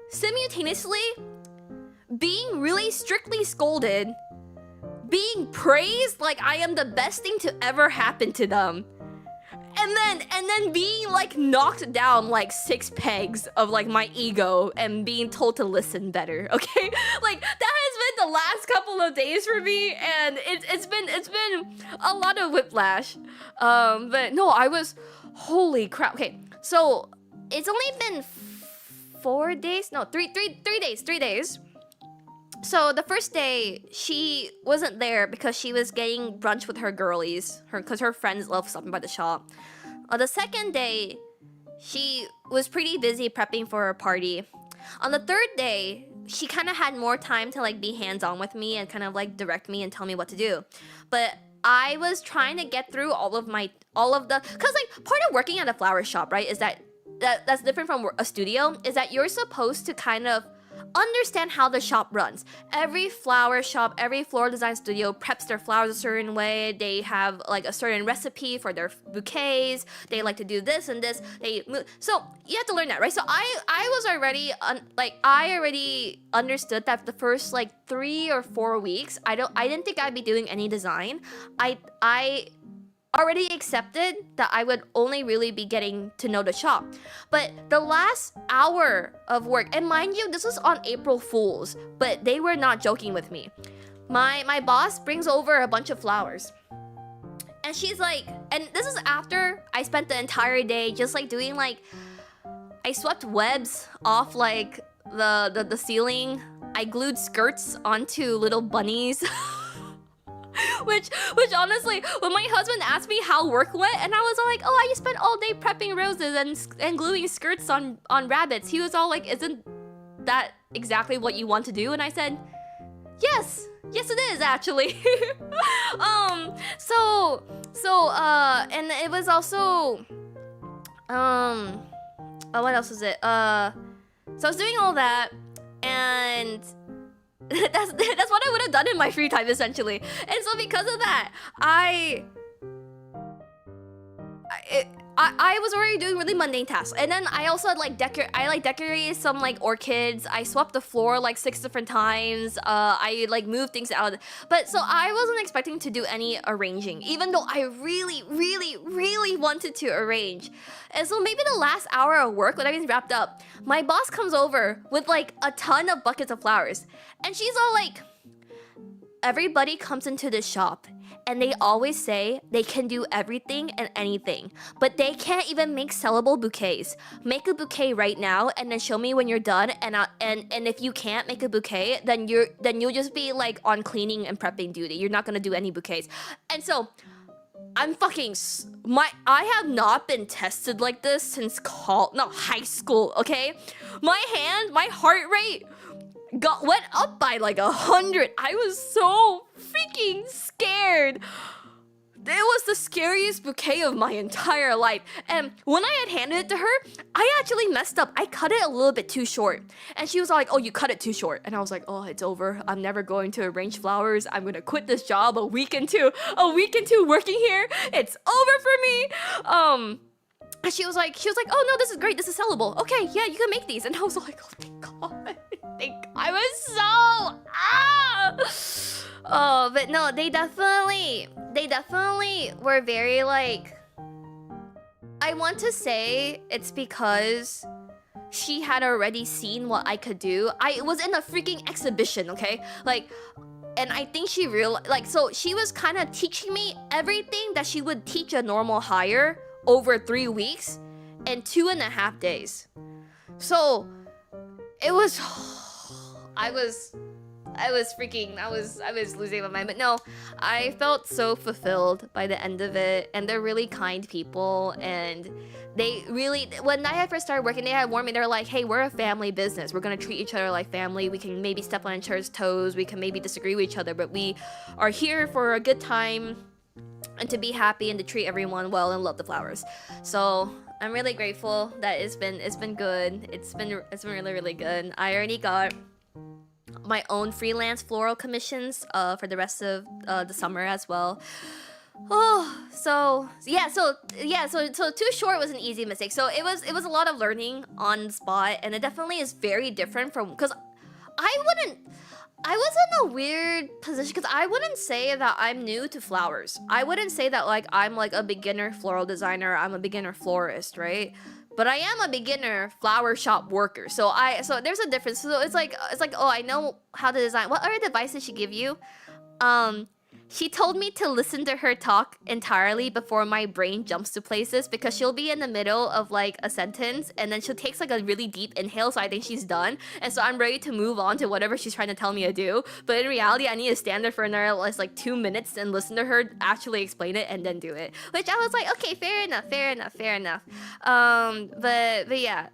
simultaneously being really strictly scolded, being praised like I am the best thing to ever happen to them, and then being like knocked down like 6 pegs of like my ego and being told to listen better. Okay, like that has been the last couple of days for me, and it's been a lot of whiplash. But no, I was, holy crap. Okay, so it's only been 4 days, no, 3 days. So the first day, she wasn't there because she was getting brunch with her girlies, because her friends love stopping by the shop. The second day, she was pretty busy prepping for her party. On the third day, she kind of had more time to like be hands-on with me and kind of like direct me and tell me what to do. But I was trying to get through all of the, because like part of working at a flower shop, right, is that's different from a studio, is that you're supposed to kind of understand how the shop runs. Every flower shop, every floral design studio preps their flowers a certain way. They have like a certain recipe for their bouquets. They like to do this and this. So you have to learn that, right? So I was already I already understood that the first like 3 or 4 weeks, I didn't think I'd be doing any design. I already accepted that I would only really be getting to know the shop. But the last hour of work, and mind you, this was on April Fools, but they were not joking with me. My boss brings over a bunch of flowers. And she's like, and this is after I spent the entire day just like doing like, I swept webs off like the ceiling. I glued skirts onto little bunnies. Which honestly, when my husband asked me how work went, and I was all like, oh, I just spent all day prepping roses and gluing skirts on rabbits. He was all like, isn't that exactly what you want to do? And I said, yes it is actually. And it was also, what else was it? So I was doing all that, and that's what I would have done in my free time essentially. And so because of that, I was already doing really mundane tasks. And then I also had decorated some like orchids. I swept the floor like 6 different times. I like moved things out. But so I wasn't expecting to do any arranging, even though I really wanted to arrange. And so maybe the last hour of work, when everything's wrapped up, my boss comes over with like a ton of buckets of flowers. And she's all like, everybody comes into this shop and they always say they can do everything and anything, but they can't even make sellable bouquets. Make a bouquet right now and then show me when you're done, and if you can't make a bouquet, then you'll just be like on cleaning and prepping duty. You're not gonna do any bouquets. And so I'm fucking I have not been tested like this since high school, okay? My heart rate went up by like 100. I was so freaking scared. was the scariest bouquet of my entire life. And when I had handed it to her, I actually messed up. I cut it a little bit too short. And she was like, oh, you cut it too short. And I was like, oh, it's over. I'm never going to arrange flowers. I'm gonna quit this job a week into working here. It's over for me. And she was like, oh no, this is great. This is sellable. Okay, yeah, you can make these. And I was like, oh thank God. I was so Oh, but no, they definitely were very like, I want to say it's because she had already seen what I could do. I was in a freaking exhibition, okay? Like, and I think she realized, like, so she was kind of teaching me everything that she would teach a normal hire over 3 weeks and 2.5 days. So it was, I was losing my mind. But no, I felt so fulfilled by the end of it, and they're really kind people, and they really, when I had first started working, they had warned me. They're like, hey, we're a family business. We're gonna treat each other like family. We can maybe step on each other's toes. We can maybe disagree with each other, but we are here for a good time and to be happy and to treat everyone well and love the flowers. So I'm really grateful that it's been good. It's been really, really good. I already got my own freelance floral commissions for the rest of the summer as well. Oh, so too short was an easy mistake. So it was a lot of learning on the spot, and it definitely is very different from, because I was in a weird position because I wouldn't say that I'm new to flowers. I wouldn't say that like I'm like a beginner floral designer. I'm a beginner florist, right? But I am a beginner flower shop worker. So there's a difference. So it's like oh, I know how to design. What other advice did she give you? She told me to listen to her talk entirely before my brain jumps to places, because she'll be in the middle of like a sentence and then she'll take like a really deep inhale, so I think she's done. And so I'm ready to move on to whatever she's trying to tell me to do. But in reality, I need to stand there for another like 2 minutes and listen to her actually explain it and then do it. Which I was like, okay, fair enough. But yeah,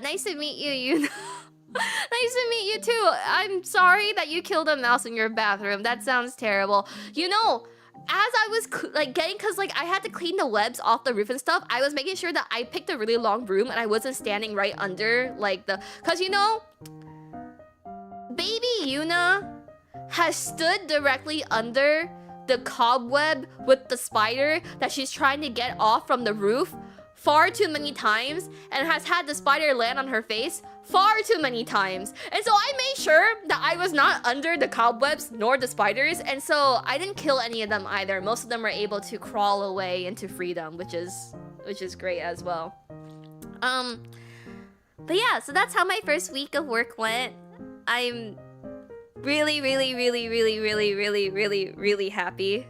nice to meet you. Nice to meet you too. I'm sorry that you killed a mouse in your bathroom. That sounds terrible. You know, as I was like getting, cause like I had to clean the webs off the roof and stuff, I was making sure that I picked a really long broom and I wasn't standing right under like cause you know, baby Yuna has stood directly under the cobweb with the spider that she's trying to get off from the roof far too many times, and has had the spider land on her face far too many times. And so I made sure that I was not under the cobwebs nor the spiders, and so I didn't kill any of them either. Most of them were able to crawl away into freedom, which is great as well. But yeah, so that's how my first week of work went. I'm really happy.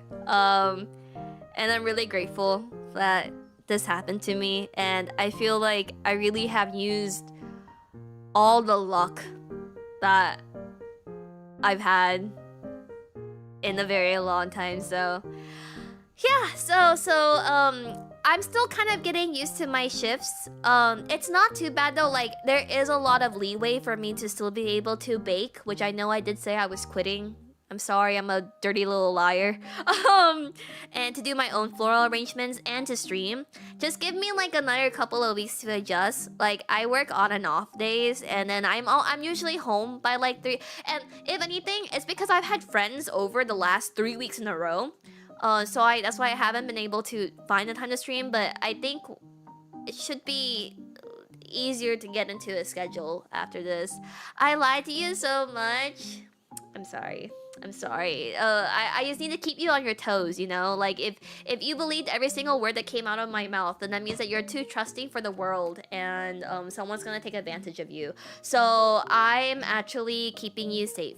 And I'm really grateful that this happened to me, and I feel like I really have used all the luck that I've had in a very long time. So yeah, so I'm still kind of getting used to my shifts. It's not too bad though. Like, there is a lot of leeway for me to still be able to bake, which I know I did say I was quitting. I'm sorry, I'm a dirty little liar. And to do my own floral arrangements and to stream. Just give me like another couple of weeks to adjust. Like, I work on and off days, and then I'm usually home by like 3. And if anything, it's because I've had friends over the last 3 weeks in a row. So that's why I haven't been able to find the time to stream. But I think it should be easier to get into a schedule after this. I lied to you so much. I'm sorry. I just need to keep you on your toes, you know? Like, if you believed every single word that came out of my mouth, then that means that you're too trusting for the world, and someone's gonna take advantage of you. So I'm actually keeping you safe.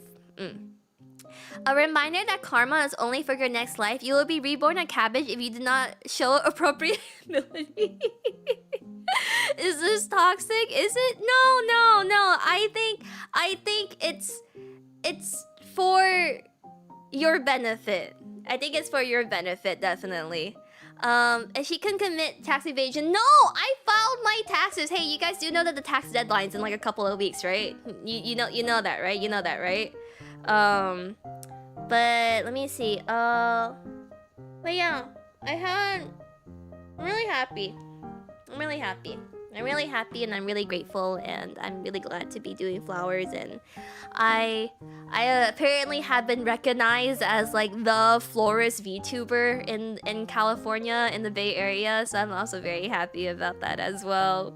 A reminder that karma is only for your next life. You will be reborn a cabbage if you do not show appropriate ability. Is this toxic? Is it? No. I think it's for your benefit. I think it's for your benefit, definitely. And she can commit tax evasion. No, I filed my taxes. Hey, you guys do know that the tax deadline's in like a couple of weeks, right? You know that, right? You know that, right? But let me see. But yeah, I'm really happy. I'm really happy. I'm really happy and I'm really grateful and I'm really glad to be doing flowers, and I apparently have been recognized as like the florist VTuber in California in the Bay Area, so I'm also very happy about that as well.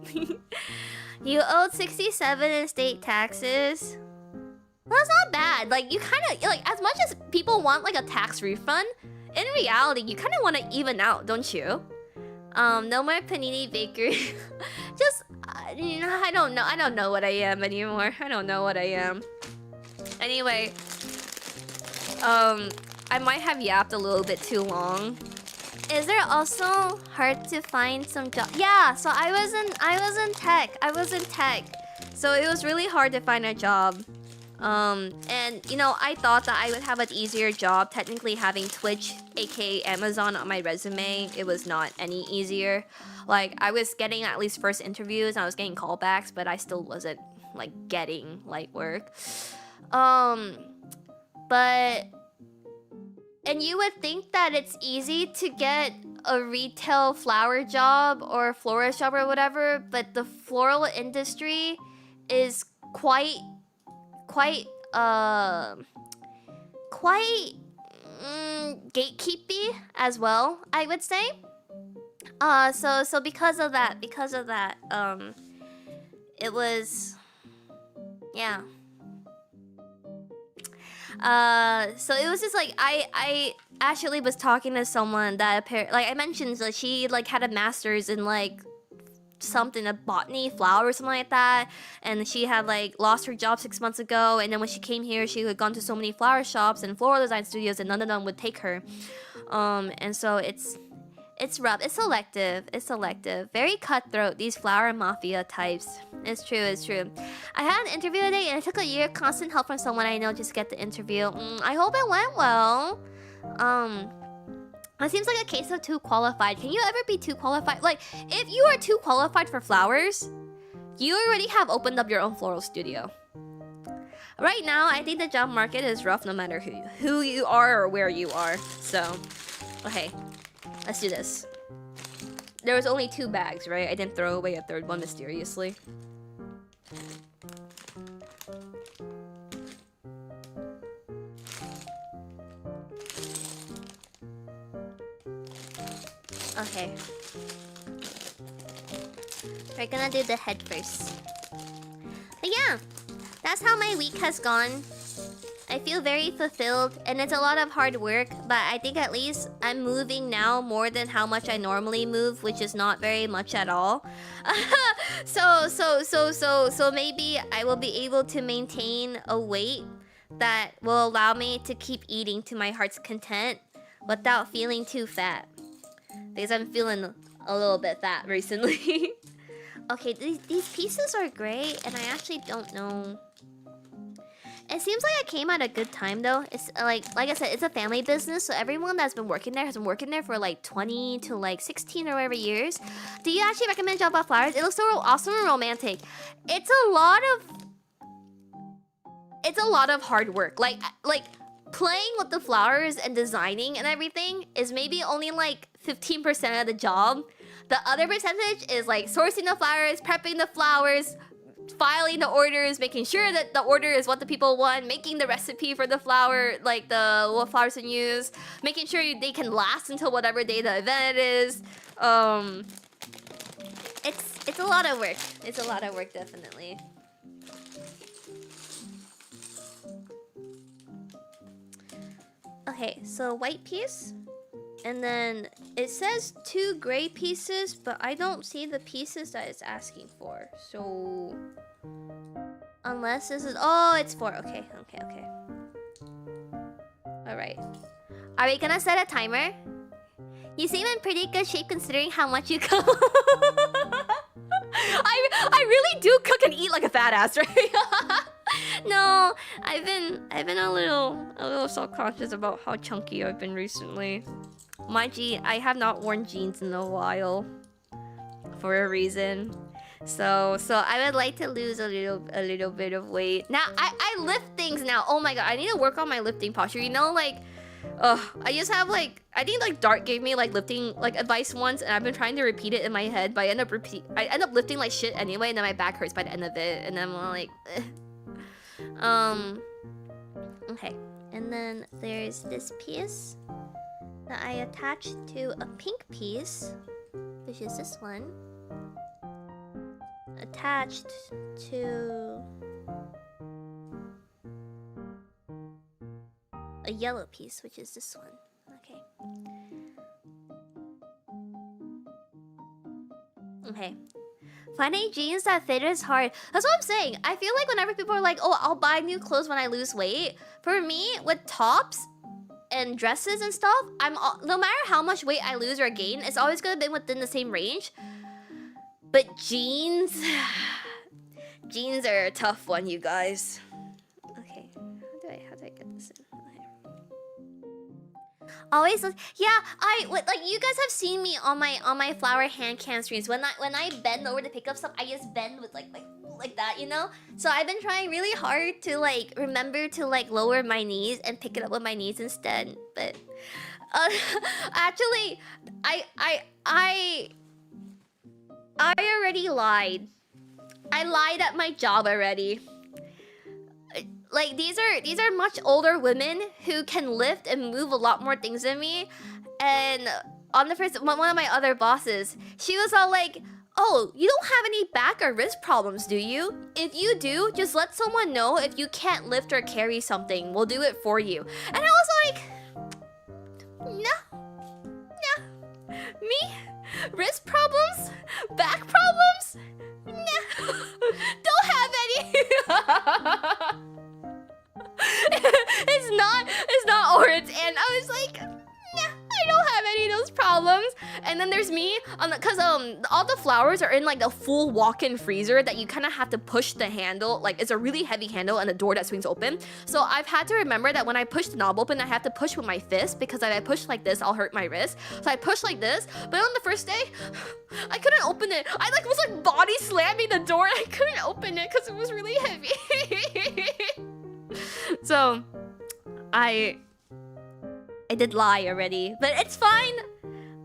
You owed 67 in state taxes. That's not bad. Like, you kind of like, as much as people want like a tax refund, in reality you kind of want to even out, don't you? No more panini bakery. Just, I don't know. I don't know what I am anymore. I don't know what I am. Anyway, I might have yapped a little bit too long. Is there also hard to find some job? Yeah, so I was in tech. I was in tech. So it was really hard to find a job. And you know, I thought that I would have an easier job technically having Twitch, aka Amazon, on my resume. It was not any easier. Like, I was getting at least first interviews, and I was getting callbacks, but I still wasn't like getting like work. But and you would think that it's easy to get a retail flower job or florist job or whatever, but the floral industry is quite gatekeepy as well, I would say. So because of that, it was, yeah. So it was just like I actually was talking to someone that like I mentioned that she like had a master's in like something, a botany, flower or something like that, and she had like lost her job 6 months ago, and then when she came here she had gone to so many flower shops and floral design studios and none of them would take her. And so it's rough. It's selective, very cutthroat, these flower mafia types. It's true. I had an interview today and it took a year of constant help from someone I know just to get the interview. I hope it went well. It seems like a case of too qualified. Can you ever be too qualified? Like, if you are too qualified for flowers, you already have opened up your own floral studio. Right now, I think the job market is rough no matter who you are or where you are. So, okay, let's do this. There was only 2 bags, right? I didn't throw away a 3rd one mysteriously. Okay. We're gonna do the head first. But yeah, that's how my week has gone. I feel very fulfilled, and it's a lot of hard work, but I think at least I'm moving now more than how much I normally move, which is not very much at all. So maybe I will be able to maintain a weight that will allow me to keep eating to my heart's content without feeling too fat. Because I'm feeling a little bit fat recently. Okay, these pieces are great, and I actually don't know. It seems like I came at a good time though. It's like I said, it's a family business, so everyone that's been working there has been working there for like 20 to like 16 or whatever years. Do you actually recommend Job about Flowers? It looks so awesome and romantic. It's a lot of hard work. Like playing with the flowers and designing and everything is maybe only like 15% of the job. The other percentage is like sourcing the flowers, prepping the flowers, filing the orders, making sure that the order is what the people want, making the recipe for the flower, like what flowers to use, making sure they can last until whatever day the event is. It's a lot of work. It's a lot of work, definitely. Okay, so white piece. And then it says 2 gray pieces, but I don't see the pieces that it's asking for. So unless this is, oh, it's 4. Okay. All right. Are we gonna set a timer? You seem in pretty good shape considering how much you cook. I really do cook and eat like a fat ass, right? No, I've been a little self-conscious about how chunky I've been recently. I have not worn jeans in a while for a reason. So I would like to lose a little bit of weight. Now I lift things now. Oh my god, I need to work on my lifting posture. You know, like I just have like, I think like Dart gave me like lifting like advice once, and I've been trying to repeat it in my head, but I end up lifting like shit anyway, and then my back hurts by the end of it, and then I'm like, okay. And then there's this piece that I attached to a pink piece, which is this one, attached to a yellow piece, which is this one. Okay. Okay. Finding jeans that fit is hard. That's what I'm saying. I feel like whenever people are like, oh, I'll buy new clothes when I lose weight. For me, with tops and dresses and stuff, no matter how much weight I lose or gain, it's always gonna be within the same range. But jeans... jeans are a tough one, you guys. Okay. How do I get this in? Always, yeah. Like you guys have seen me on my flower hand cam streams. When I bend over to pick up stuff, I just bend with like that, you know. So I've been trying really hard to like remember to like lower my knees and pick it up with my knees instead. But actually, I already lied. I lied at my job already. Like these are much older women who can lift and move a lot more things than me. And on the first one of my other bosses, she was all like, "Oh, you don't have any back or wrist problems, do you? If you do, just let someone know if you can't lift or carry something. We'll do it for you." And I was like, no. Me? Wrist problems? Back problems? No. Don't have any. It's not orange, and I was like, nah, I don't have any of those problems. And then there's me because all the flowers are in like the full walk-in freezer that you kind of have to push the handle, like it's a really heavy handle and a door that swings open. So I've had to remember that when I push the knob open, I have to push with my fist, because if I push like this, I'll hurt my wrist. So I push like this, but on the first day, I couldn't open it. I was body slamming the door, and I couldn't open it because it was really heavy. So I did lie already, but it's fine.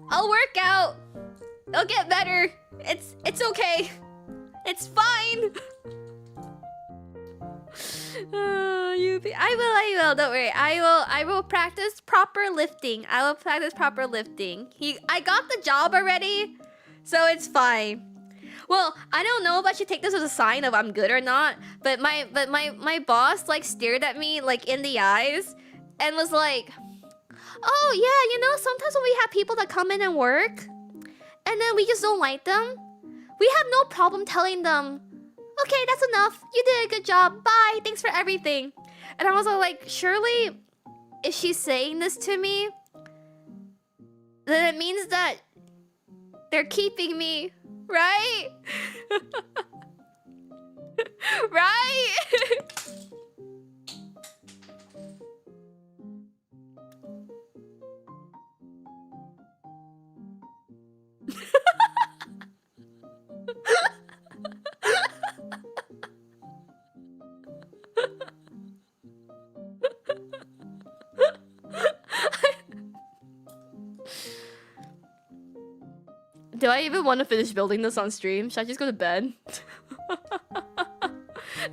I'll work out. It'll get better. It's okay. It's fine. I will. Don't worry. I will practice proper lifting. I will practice proper lifting. I got the job already, so it's fine. Well, I don't know if I should take this as a sign of I'm good or not, but my boss like stared at me like in the eyes and was like, "Oh yeah, you know, sometimes when we have people that come in and work and then we just don't like them, we have no problem telling them, okay, that's enough. You did a good job. Bye. Thanks for everything." And I was like, surely if she's saying this to me, then it means that they're keeping me. Right? Right? Do I even want to finish building this on stream? Should I just go to bed?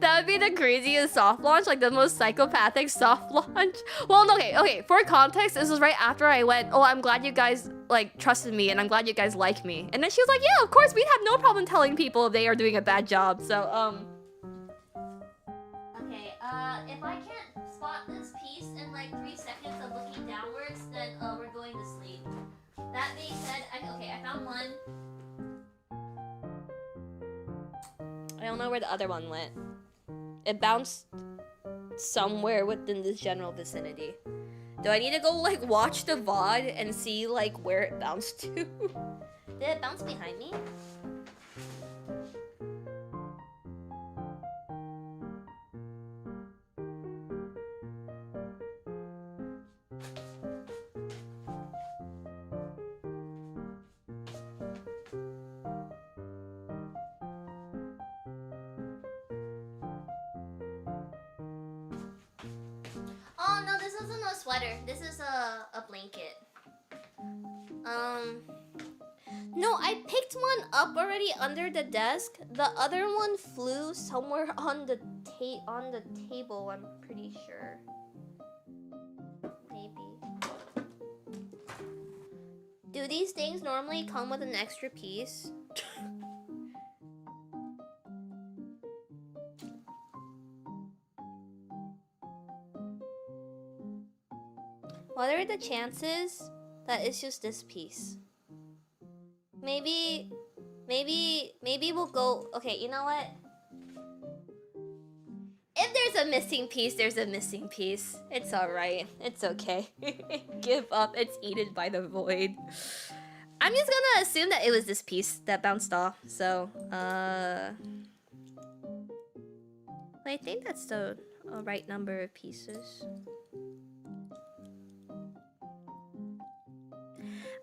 That would be the craziest soft launch, like the most psychopathic soft launch. Well, okay. For context, this was right after I went, "Oh, I'm glad you guys like trusted me, and I'm glad you guys like me." And then she was like, "Yeah, of course, we'd have no problem telling people if they are doing a bad job." So, okay, if I can't spot this piece in like 3 seconds of looking downwards, then we're going to sleep. That being said, I found one. I don't know where the other one went. It bounced somewhere within this general vicinity. Do I need to go like watch the VOD and see like where it bounced to? Did it bounce behind me? Oh no, this isn't a sweater. This is a blanket. No, I picked one up already under the desk. The other one flew somewhere on the table, I'm pretty sure. Maybe. Do these things normally come with an extra piece? What are the chances that it's just this piece? Maybe we'll go... Okay, you know what? If there's a missing piece, there's a missing piece. It's alright. It's okay. Give up. It's eaten by the void. I'm just gonna assume that it was this piece that bounced off. So, I think that's the right number of pieces.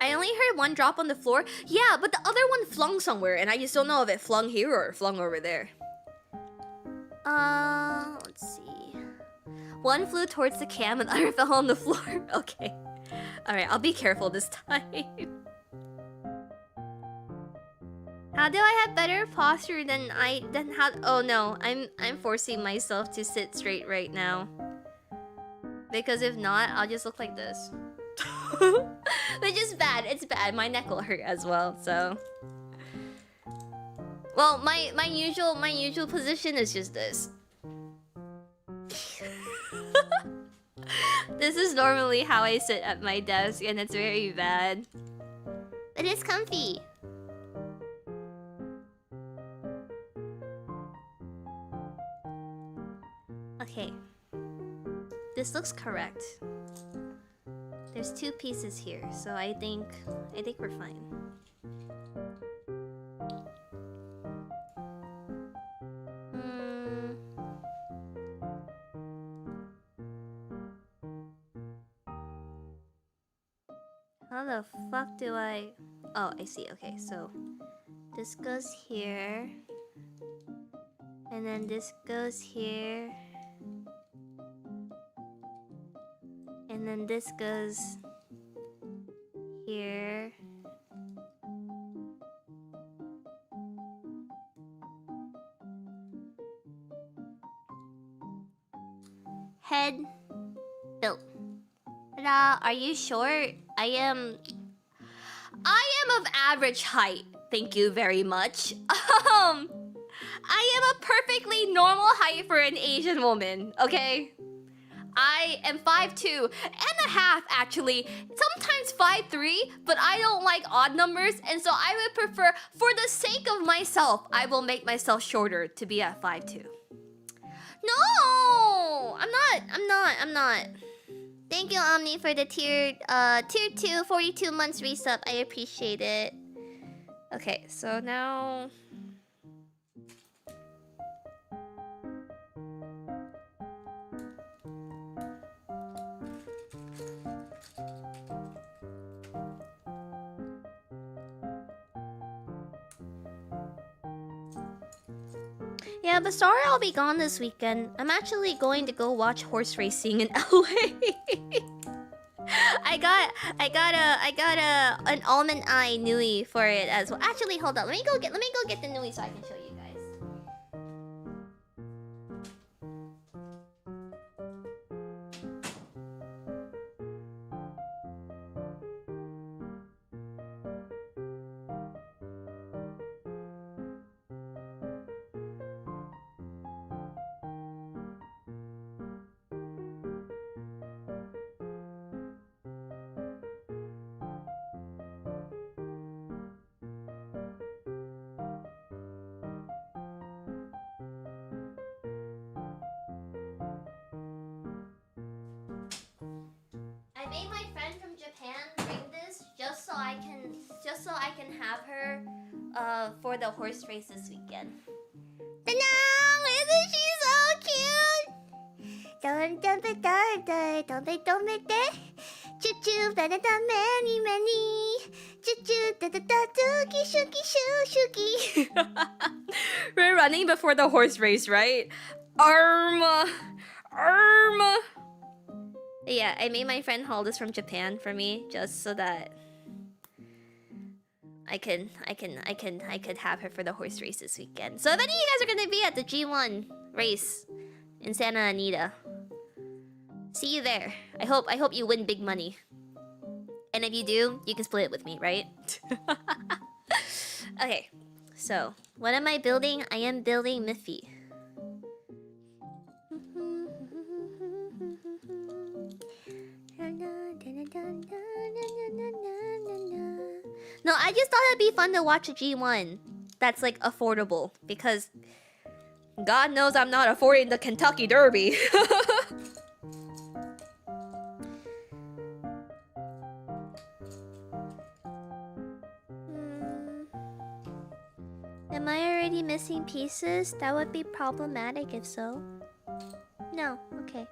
I only heard one drop on the floor. Yeah, but the other one flung somewhere, and I just don't know if it flung here or flung over there. Let's see. One flew towards the cam and the other fell on the floor. Okay. Alright, I'll be careful this time. How do I have better posture than how... Oh no, I'm forcing myself to sit straight right now. Because if not, I'll just look like this. Which is bad. It's bad. My neck will hurt as well. So, well, my usual position is just this. This is normally how I sit at my desk, and it's very bad. But it's comfy. Okay. This looks correct. There's two pieces here, so I think we're fine. How the fuck do I... Oh, I see. Okay, so this goes here. And then this goes here. And then this goes here. Head built. Ta-da! Are you short? I am of average height. Thank you very much. I am a perfectly normal height for an Asian woman, okay? I am 5'2" and a half, actually. Sometimes 5'3", but I don't like odd numbers, and so I would prefer, for the sake of myself, I will make myself shorter to be at 5'2". No! I'm not. Thank you, Omni, for the tier 2, 42 months resub. I appreciate it. Okay, so now... Yeah, but sorry I'll be gone this weekend. I'm actually going to go watch horse racing in LA. I got an almond eye Nui for it as well. Actually, hold on. Let me go get the Nui so I can show you guys. I made my friend from Japan bring this just so I can have her for the horse race this weekend. Isn't she so cute? Don't choo choo da da da many choo choo da da da dookie shookie shoo shookie. We're running before the horse race, right? Arm. Yeah, I made my friend haul this from Japan for me just so that I could have her for the horse race this weekend. So if any of you guys are gonna be at the G1 race in Santa Anita, see you there. I hope you win big money. And if you do, you can split it with me, right? Okay, so what am I building? I am building Miffy. No, I just thought it'd be fun to watch a G1 that's like affordable because God knows I'm not affording the Kentucky Derby. Am I already missing pieces? That would be problematic if so. No, okay.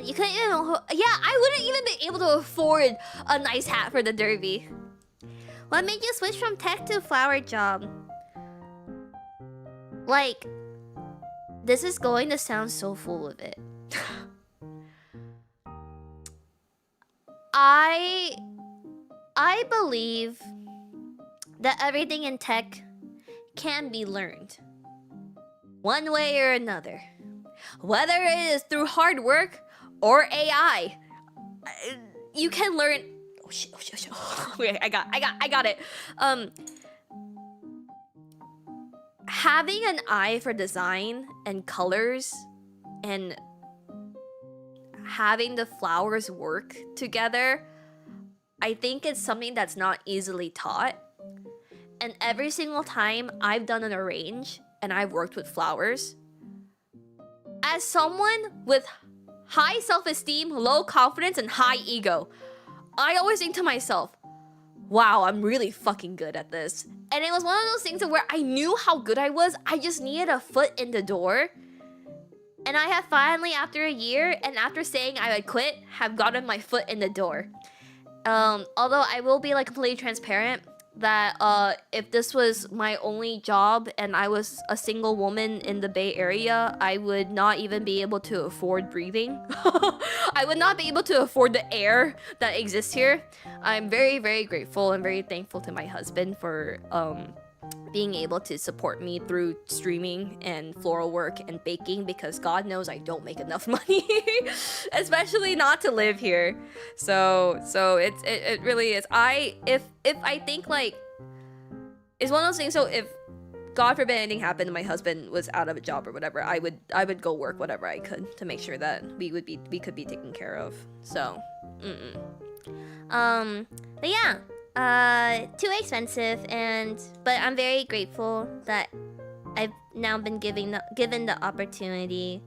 You couldn't even yeah, I wouldn't even be able to afford a nice hat for the derby. What made you switch from tech to flower job? Like, this is going to sound so full of it. I believe that everything in tech can be learned one way or another, whether it is through hard work or AI. You can learn. Oh shit! Oh shit! Oh shit. Wait, I got it. Having an eye for design and colors and having the flowers work together, I think it's something that's not easily taught. And every single time I've done an arrange and I've worked with flowers, as someone with high self-esteem, low confidence, and high ego, I always think to myself, wow, I'm really fucking good at this. And it was one of those things where I knew how good I was, I just needed a foot in the door. And I have finally, after a year, and after saying I would quit, have gotten my foot in the door. Although I will be like completely transparent that if this was my only job and I was a single woman in the Bay Area, I would not even be able to afford breathing. I would not be able to afford the air that exists here. I'm very, very grateful and very thankful to my husband for being able to support me through streaming and floral work and baking, because God knows I don't make enough money, especially not to live here. So it really is. If I think like it's one of those things. So if God forbid anything happened and my husband was out of a job or whatever, I would go work whatever I could to make sure that we could be taken care of. So, but yeah. Too expensive, but I'm very grateful that I've now been given the opportunity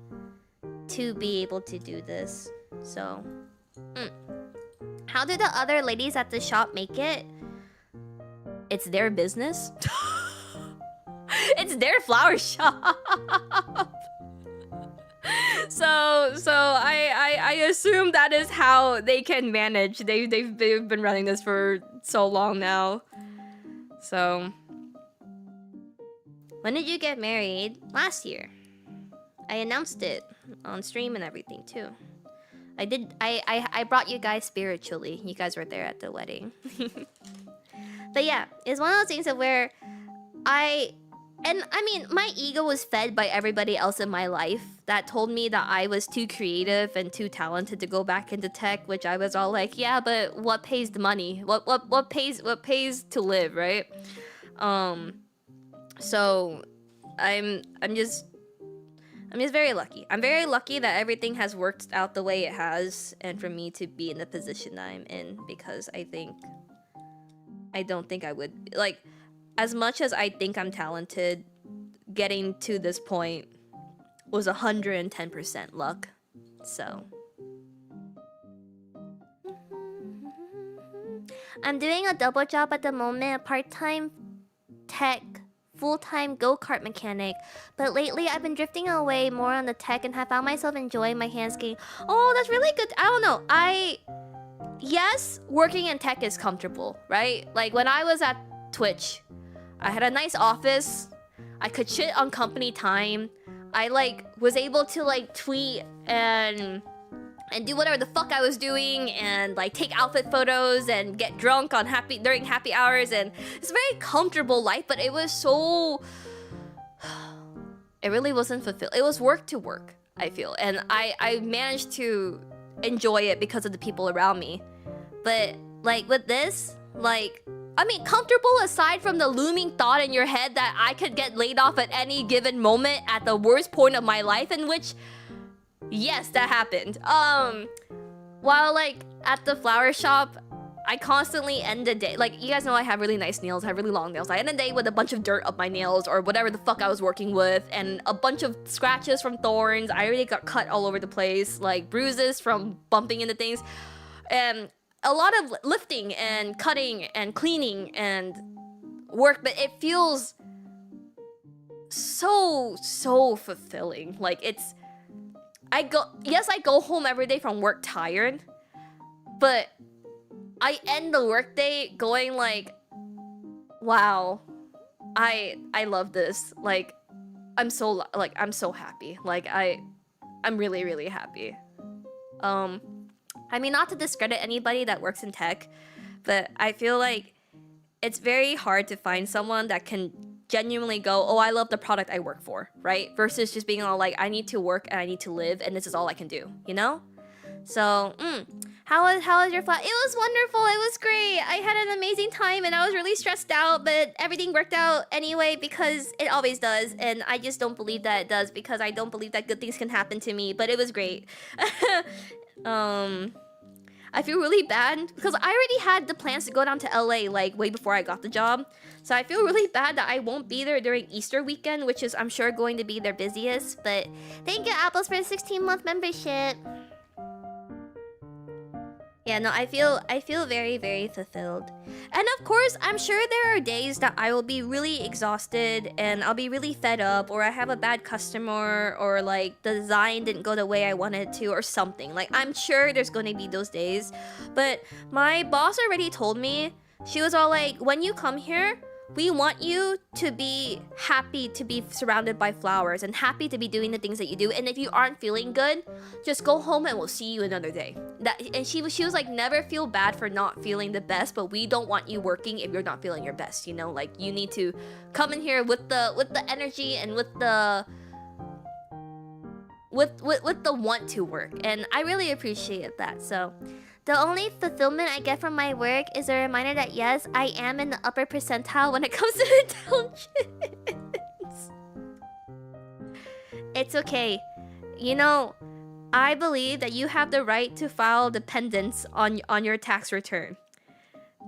to be able to do this. So, how do the other ladies at the shop make it? It's their business. It's their flower shop. So I assume that is how they can manage. They've been running this for so long now. So when did you get married? Last year. I announced it on stream and everything too. I brought you guys spiritually. You guys were there at the wedding. But yeah, it's one of those things of where I mean, my ego was fed by everybody else in my life that told me that I was too creative and too talented to go back into tech, which I was all like, yeah, but what pays the money? What pays to live, right? So I'm just very lucky. I'm very lucky that everything has worked out the way it has, and for me to be in the position that I'm in, because I don't think I would, like, as much as I think I'm talented, getting to this point was 110% luck. So I'm doing a double job at the moment, a part-time tech, full-time go-kart mechanic. But lately I've been drifting away more on the tech and have found myself enjoying my hand skating. Oh, that's really good. I don't know. Yes, working in tech is comfortable, right? Like when I was at Twitch, I had a nice office. I could shit on company time. I like was able to like tweet and do whatever the fuck I was doing and like take outfit photos and get drunk on during happy hours, and it's a very comfortable life, but it was so it really wasn't fulfilled. It was work to work, I feel, and I managed to enjoy it because of the people around me. But like with this, like I mean, comfortable aside from the looming thought in your head that I could get laid off at any given moment at the worst point of my life, in which yes, that happened. While like at the flower shop, I constantly end the day, like you guys know I have really nice nails, I have really long nails. I end the day with a bunch of dirt up my nails or whatever the fuck I was working with, and a bunch of scratches from thorns. I already got cut all over the place, like bruises from bumping into things, and a lot of lifting and cutting and cleaning and work, but it feels so fulfilling. Like I go home every day from work tired, but I end the workday going like, wow, I love this. Like I'm so happy. Like I'm really happy. I mean, not to discredit anybody that works in tech, but I feel like it's very hard to find someone that can genuinely go, oh, I love the product I work for, right? Versus just being all like, I need to work and I need to live and this is all I can do, you know? So, how was your flight? It was wonderful. It was great. I had an amazing time and I was really stressed out, but everything worked out anyway because it always does. And I just don't believe that it does because I don't believe that good things can happen to me, but it was great. I feel really bad because I already had the plans to go down to LA like way before I got the job. So I feel really bad that I won't be there during Easter weekend, which is I'm sure going to be their busiest. But thank you, Apples, for the 16-month membership. Yeah, no, I feel very fulfilled. And of course, I'm sure there are days that I will be really exhausted and I'll be really fed up, or I have a bad customer, or like the design didn't go the way I wanted it to, or something. Like I'm sure there's going to be those days. But my boss already told me, she was all like, when you come here, we want you to be happy to be surrounded by flowers and happy to be doing the things that you do. And if you aren't feeling good, just go home and we'll see you another day. And she was like, never feel bad for not feeling the best, but we don't want you working if you're not feeling your best, you know? Like you need to come in here with the energy and with the want to work. And I really appreciate that. So the only fulfillment I get from my work is a reminder that yes, I am in the upper percentile when it comes to intelligence. It's okay. You know, I believe that you have the right to file dependents on your tax return.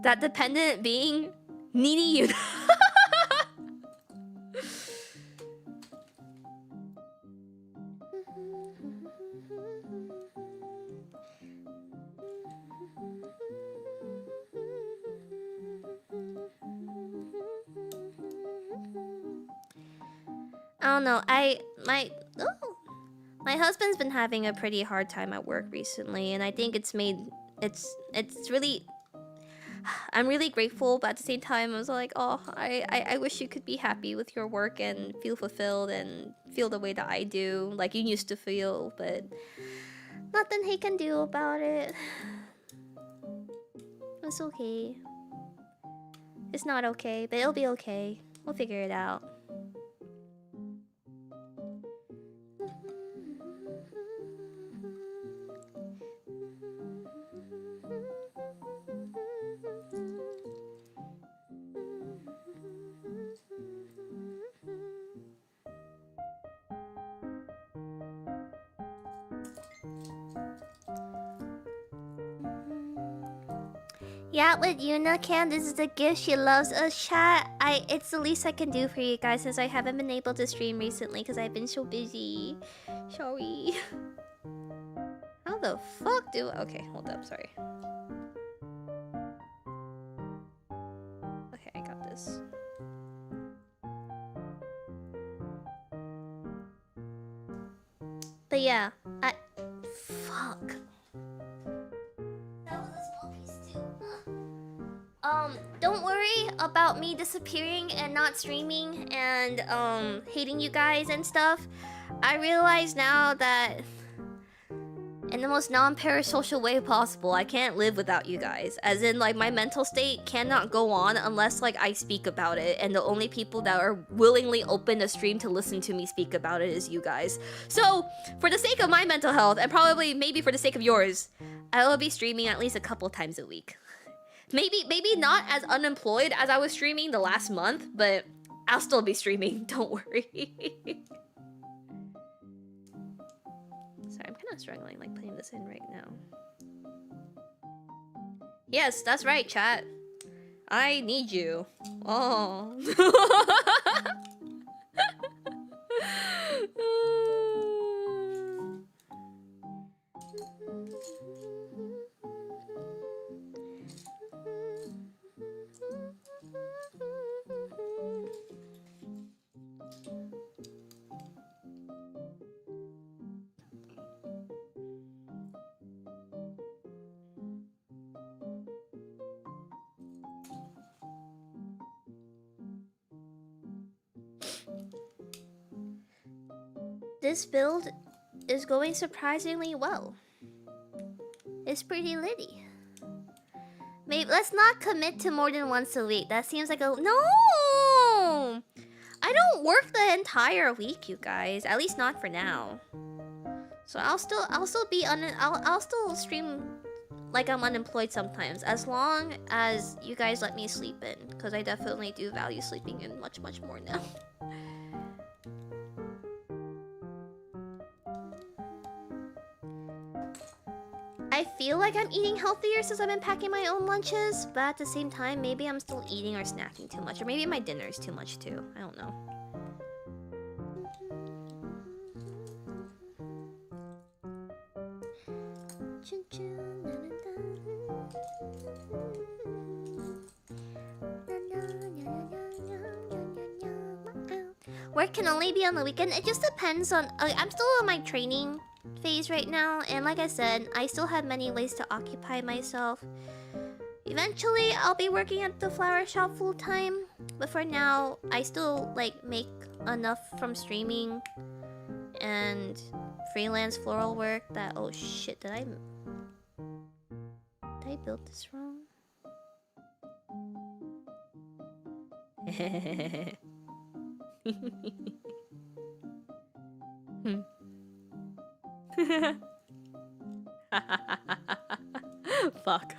That dependent being needy you. I don't know. My husband's been having a pretty hard time at work recently, and I think it's really. I'm really grateful, but at the same time, I was like, oh, I wish you could be happy with your work and feel fulfilled and feel the way that I do, like you used to feel, but nothing he can do about it. It's okay. It's not okay, but it'll be okay. We'll figure it out. Yeah, with Yuna Cam, this is a gift. She loves us, chat. It's the least I can do for you guys since I haven't been able to stream recently because I've been so busy. Sorry. How the fuck do... Okay, hold up, sorry. Okay, I got this. But yeah, fuck. That was a small piece too. Don't worry about me disappearing and not streaming and hating you guys and stuff. I realize now that in the most non-parasocial way possible, I can't live without you guys. As in, like, my mental state cannot go on unless, like, I speak about it. And the only people that are willingly open to stream to listen to me speak about it is you guys. So, for the sake of my mental health, and probably maybe for the sake of yours, I will be streaming at least a couple times a week. Maybe not as unemployed as I was streaming the last month, but I'll still be streaming, don't worry. Sorry, I'm kind of struggling, like, putting this in right now. Yes, that's right, chat. I need you. Oh. This build is going surprisingly well. It's pretty litty. Maybe let's not commit to more than once a week. That seems like a no. I don't work the entire week, you guys. At least not for now. So I'll still stream like I'm unemployed sometimes, as long as you guys let me sleep in, because I definitely do value sleeping in much more now. I feel like I'm eating healthier since I've been packing my own lunches, but at the same time, maybe I'm still eating or snacking too much, or maybe my dinner is too much too. I don't know. Work can only be on the weekend. It just depends on... I'm still on my training phase right now, and like I said, I still have many ways to occupy myself. Eventually, I'll be working at the flower shop full time, but for now, I still like make enough from streaming and freelance floral work that... Oh shit, did I build this wrong? Fuck.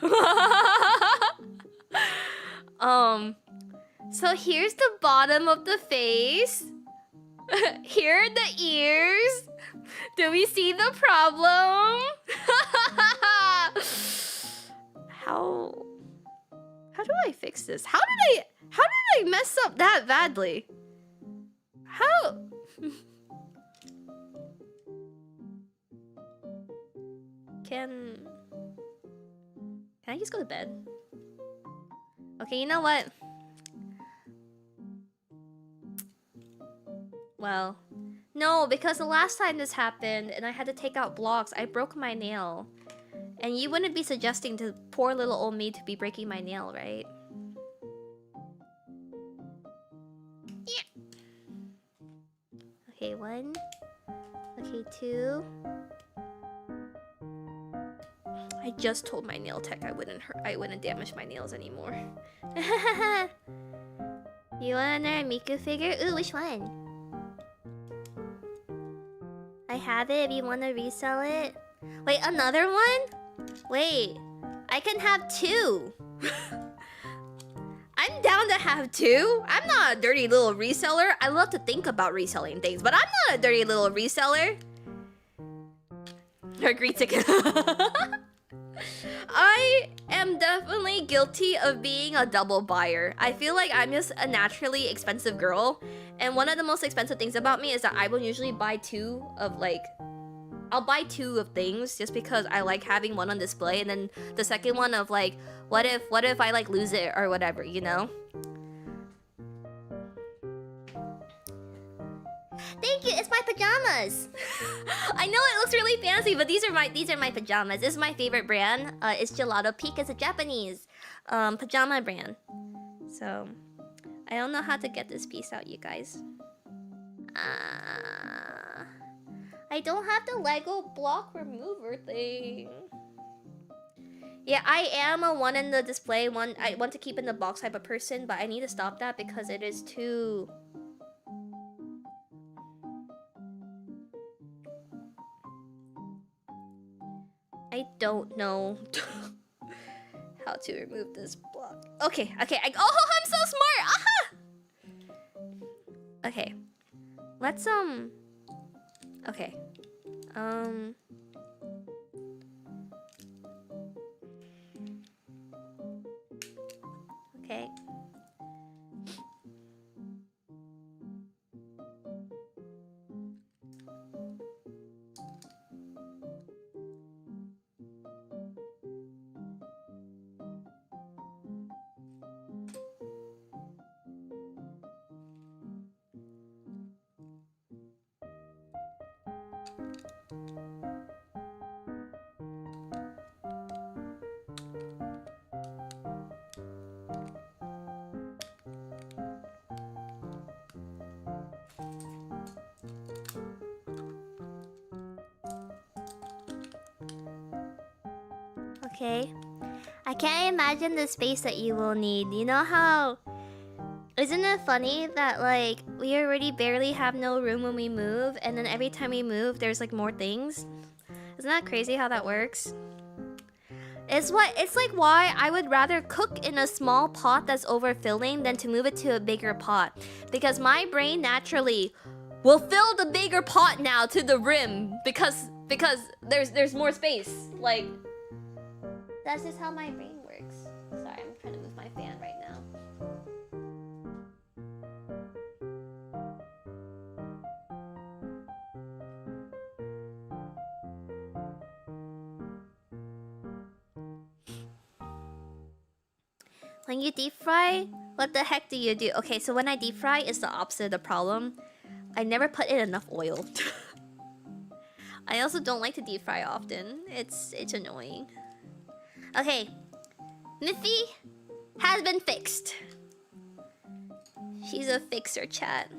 So here's the bottom of the face. Here are the ears. Do we see the problem? How do I fix this? How did I mess up that badly? How? Can I just go to bed? Okay, you know what? Well, no, because the last time this happened and I had to take out blocks, I broke my nail. And you wouldn't be suggesting to poor little old me to be breaking my nail, right? Yeah. Okay, 1. Okay, 2. I just told my nail tech I wouldn't damage my nails anymore. You want another Miku figure? Ooh, which one? I have it if you want to resell it. Wait, another one? Wait, I can have 2. I'm down to have 2. I'm not a dirty little reseller. I love to think about reselling things, but I'm not a dirty little reseller. Agree to I am definitely guilty of being a double buyer. I feel like I'm just a naturally expensive girl. And one of the most expensive things about me is that I will usually buy 2 of like I'll buy 2 of things just because I like having one on display, and then the second one of like, what if I like lose it or whatever, you know? Thank you. It's my pajamas. I know it looks really fancy, but these are my pajamas. This is my favorite brand. It's Gelato Peak. It's a Japanese pajama brand. So I don't know how to get this piece out, you guys. I don't have the Lego block remover thing. Yeah, I am a one in the display one. I want to keep in the box type of person, but I need to stop that because it is too. I don't know how to remove this block. Okay. Oh, I'm so smart. Aha! Okay. Let's okay. Okay. Okay. I can't imagine the space that you will need. You know how... Isn't it funny that, like, we already barely have no room when we move, and then every time we move, there's, like, more things? Isn't that crazy how that works? It's like why I would rather cook in a small pot that's overfilling than to move it to a bigger pot. Because my brain naturally will fill the bigger pot now to the rim because there's more space. Like, that's just how my brain works. Sorry, I'm trying to move my fan right now. When you deep fry, what the heck do you do? Okay, so when I deep fry, it's the opposite of the problem. I never put in enough oil. I also don't like to deep fry often. It's annoying. Okay, Miffy has been fixed. She's a fixer, chat.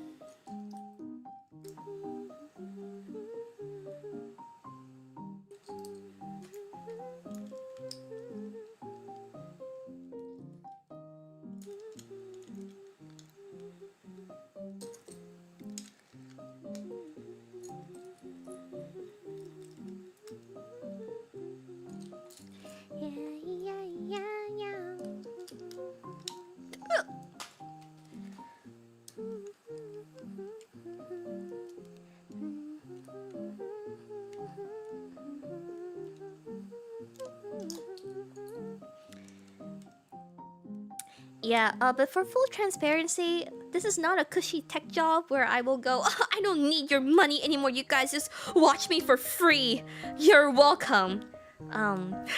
Yeah, but for full transparency, this is not a cushy tech job where I will go, oh, I don't need your money anymore, you guys just watch me for free. You're welcome. But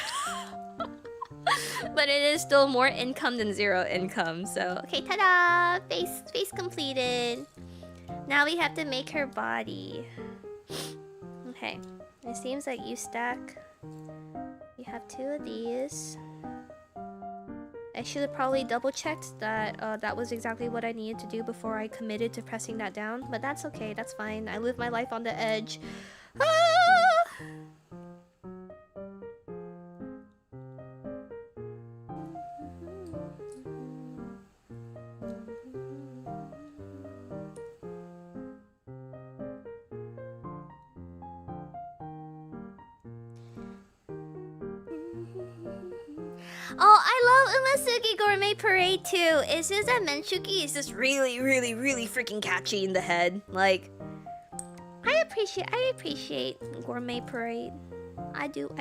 it is still more income than 0 income, so... Okay, ta-da! Face completed. Now we have to make her body. Okay, it seems like you stack... You have 2 of these. I should have probably double-checked that that was exactly what I needed to do before I committed to pressing that down. But that's okay, that's fine. I live my life on the edge. Ah! Oh, I love Umasugi Gourmet Parade too. It's just that Menshuki is just really freaking catchy in the head. Like, I appreciate Gourmet Parade. I do.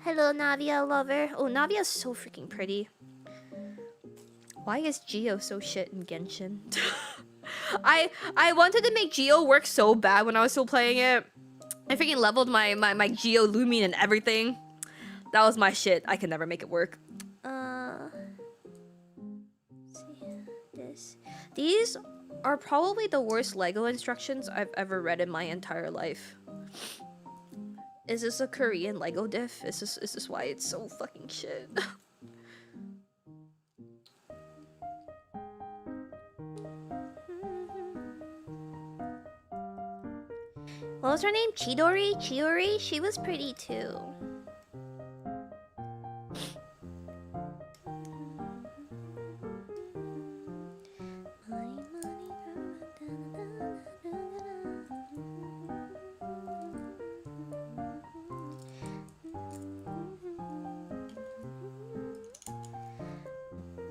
Hello, Navia lover. Oh, Navia's so freaking pretty. Why is Geo so shit in Genshin? I wanted to make Geo work so bad when I was still playing it. I freaking leveled my Geo Lumion and everything. That was my shit. I could never make it work. See this. These are probably the worst Lego instructions I've ever read in my entire life. Is this a Korean Lego diff? Is this why it's so fucking shit? What was her name? Chidori? Chiori? She was pretty too.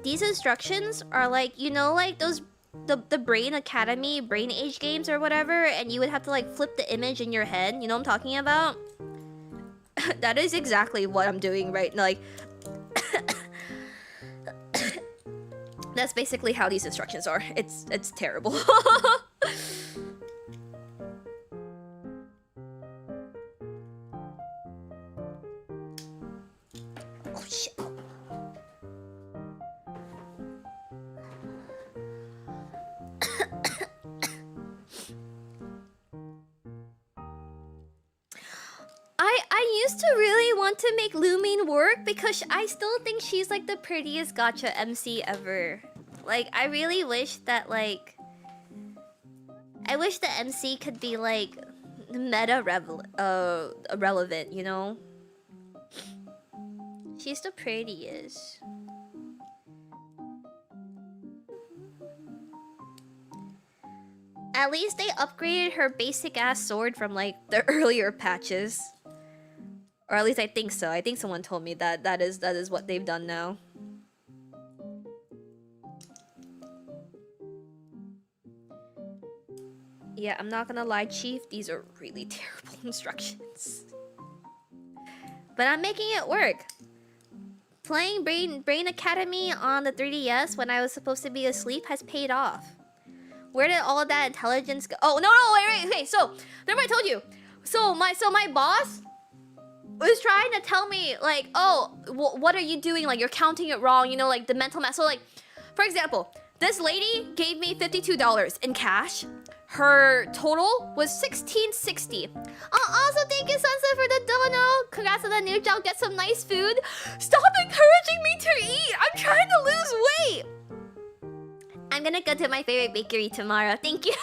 These instructions are like, you know, like those the Brain Academy, Brain Age games or whatever, and you would have to like flip the image in your head. You know what I'm talking about? That is exactly what I'm doing right now. Like, that's basically how these instructions are. It's terrible. Oh shit. I used to really want to make Lumine work because I still think she's like the prettiest gacha MC ever. Like, I really wish that like I wish the MC could be like meta relevant, you know? She's the prettiest. At least they upgraded her basic ass sword from like the earlier patches. Or at least I think so. I think someone told me that that is what they've done now. Yeah, I'm not gonna lie, Chief. These are really terrible instructions. But I'm making it work. Playing Brain Academy on the 3DS when I was supposed to be asleep has paid off. Where did all of that intelligence go? Oh, no, wait. Okay, so, remember I told you. So my boss was trying to tell me, like, oh, what are you doing? Like, you're counting it wrong, you know, like, the mental math. So, like, for example, this lady gave me $52 in cash. Her total was $16.60. Also, thank you, Sunset, for the dono. Congrats on the new job. Get some nice food. Stop encouraging me to eat. I'm trying to lose weight. I'm gonna go to my favorite bakery tomorrow. Thank you.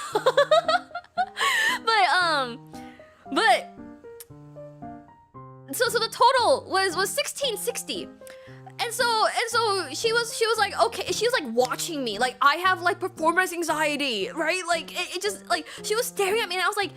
But so the total was $16.60. And so she was like, okay, she was like watching me, like I have like performance anxiety, right? Like it just like she was staring at me, and I was like,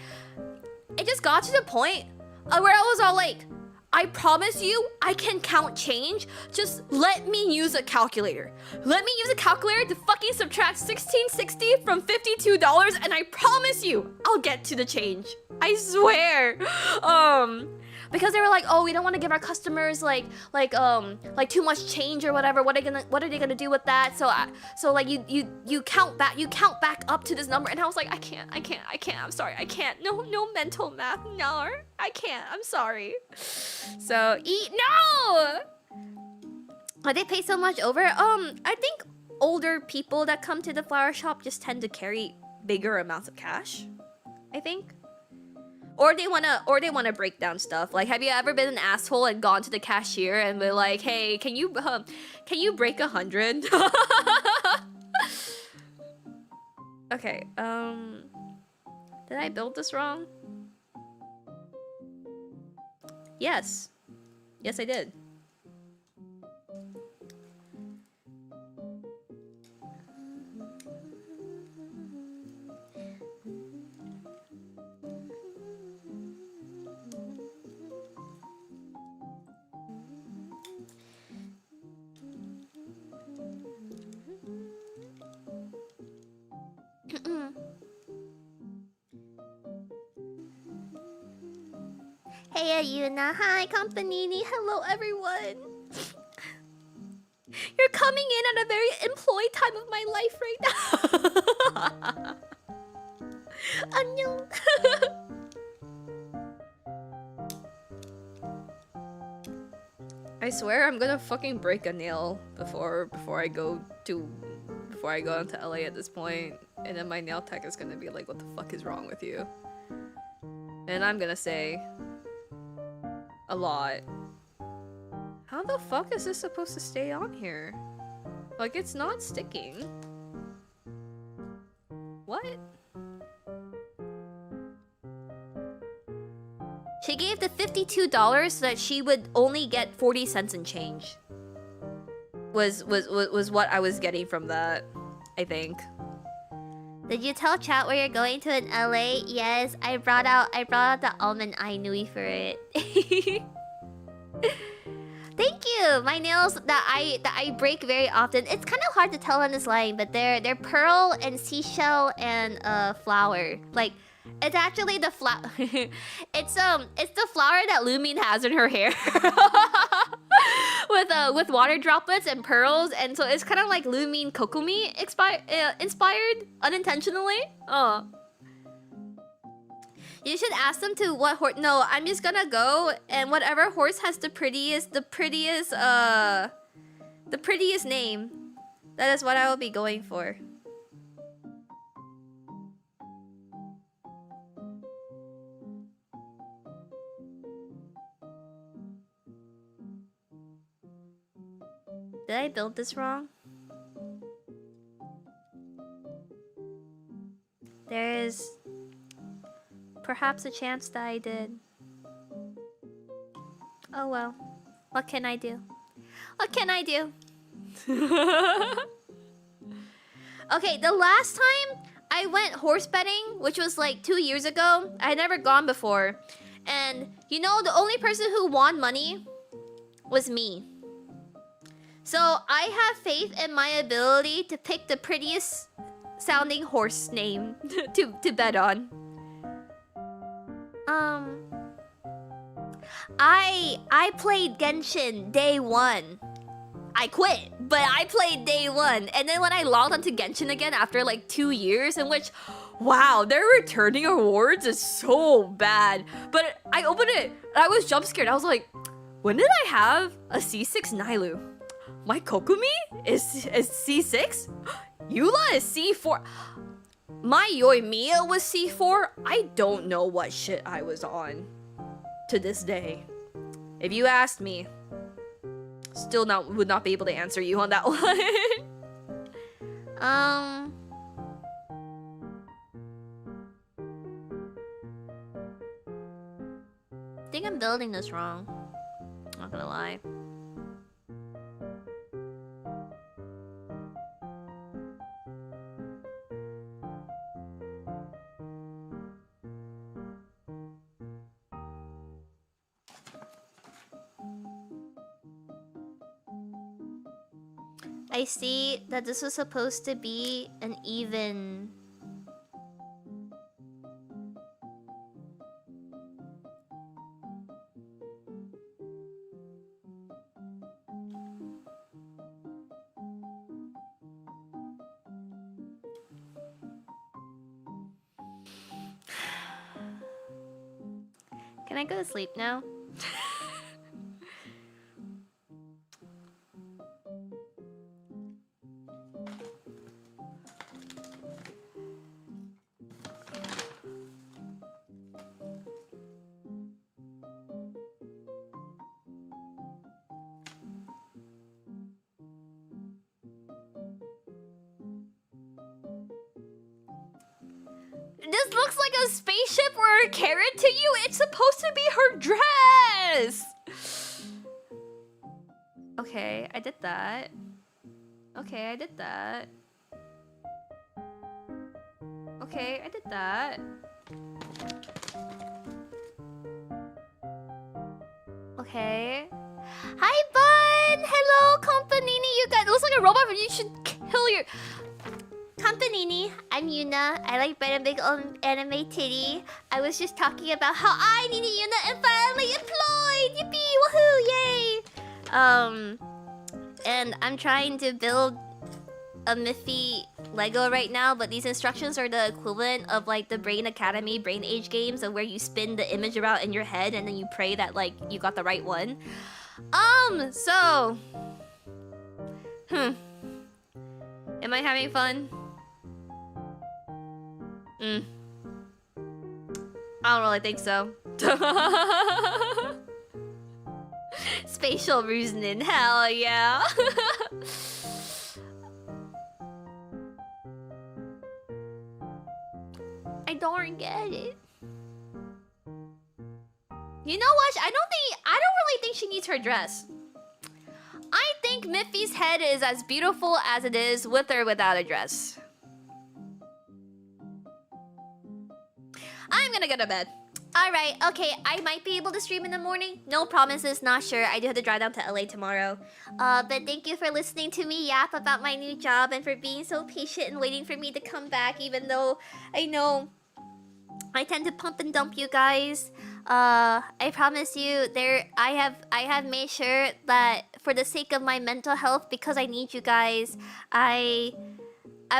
it just got to the point where I was all like, I promise you, I can count change. Just let me use a calculator. Let me use a calculator to fucking subtract $16.60 from $52, and I promise you, I'll get to the change. I swear. Because they were like, oh, we don't want to give our customers like too much change or whatever. What are they gonna do with that? So like you count back up to this number, and I was like, I can't. I'm sorry, I can't. No mental math. No, I can't. I'm sorry. So no. Why they pay so much over? I think older people that come to the flower shop just tend to carry bigger amounts of cash. I think. Or they wanna break down stuff. Like, have you ever been an asshole and gone to the cashier and be like, hey, can you break 100? Okay, did I build this wrong? Yes, I did. Hey, Yuna. Hi, Campanini. Hello, everyone. You're coming in at a very employed time of my life right now. Annyeong. I swear I'm gonna fucking break a nail before I go into LA at this point, and then my nail tech is gonna be like, "What the fuck is wrong with you?" And I'm gonna say a lot. How the fuck is this supposed to stay on here? Like, it's not sticking. What? She gave the $52 so that she would only get 40 cents in change. Was what I was getting from that, I think. Did you tell chat where you're going to in LA? Yes, I brought out the almond eye nui for it. Thank you. My nails that I break very often. It's kind of hard to tell on this line, but they're pearl and seashell and flower. Like, it's actually the flower. it's the flower that Lumine has in her hair. with water droplets and pearls, and so it's kind of like Lumine Kokumi inspired unintentionally. Oh. You should ask them to what horse. No, I'm just gonna go, and whatever horse has the prettiest name, that is what I will be going for. Did I build this wrong? There is perhaps a chance that I did. Oh well. What can I do? What can I do? Okay, the last time I went horse betting, which was like 2 years ago, I had never gone before. And you know, the only person who won money was me. So I have faith in my ability to pick the prettiest sounding horse name to bet on. I played Genshin day 1. I quit, but I played day 1. And then when I logged onto Genshin again after like 2 years, in which, wow, their returning awards is so bad. But I opened it, and I was jump scared. I was like, when did I have a C6 Nailu? My Kokumi is C6? Eula is C4. My Yoimiya was C4. I don't know what shit I was on to this day. If you asked me, would not be able to answer you on that one. I think I'm building this wrong. Not gonna lie. I see that this was supposed to be an even... Can I go to sleep now? This looks like a spaceship or a carrot to you. It's supposed to be her dress. Okay, I did that. Okay, I did that. Okay, I did that. Okay. Hi, Bun! Hello, Campanini. You guys, it looks like a robot, but you should kill your... Kampanini, I'm Yuna. I like bread and big anime titty. I was just talking about how I needed Yuna and finally employed! Yippee! Woohoo! Yay! And I'm trying to build a Miffy Lego right now, but these instructions are the equivalent of like the Brain Academy, Brain Age games, of where you spin the image around in your head and then you pray that like you got the right one. So... Am I having fun? I don't really think so. Spatial reasoning, hell yeah. I don't get it. You know what? I don't really think she needs her dress. I think Miffy's head is as beautiful as it is with or without a dress. I'm gonna go to bed. Alright, okay, I might be able to stream in the morning. No promises, not sure. I do have to drive down to LA tomorrow. But thank you for listening to me yap about my new job and for being so patient and waiting for me to come back, even though I know I tend to pump and dump you guys. I promise you, I have made sure that for the sake of my mental health, because I need you guys, I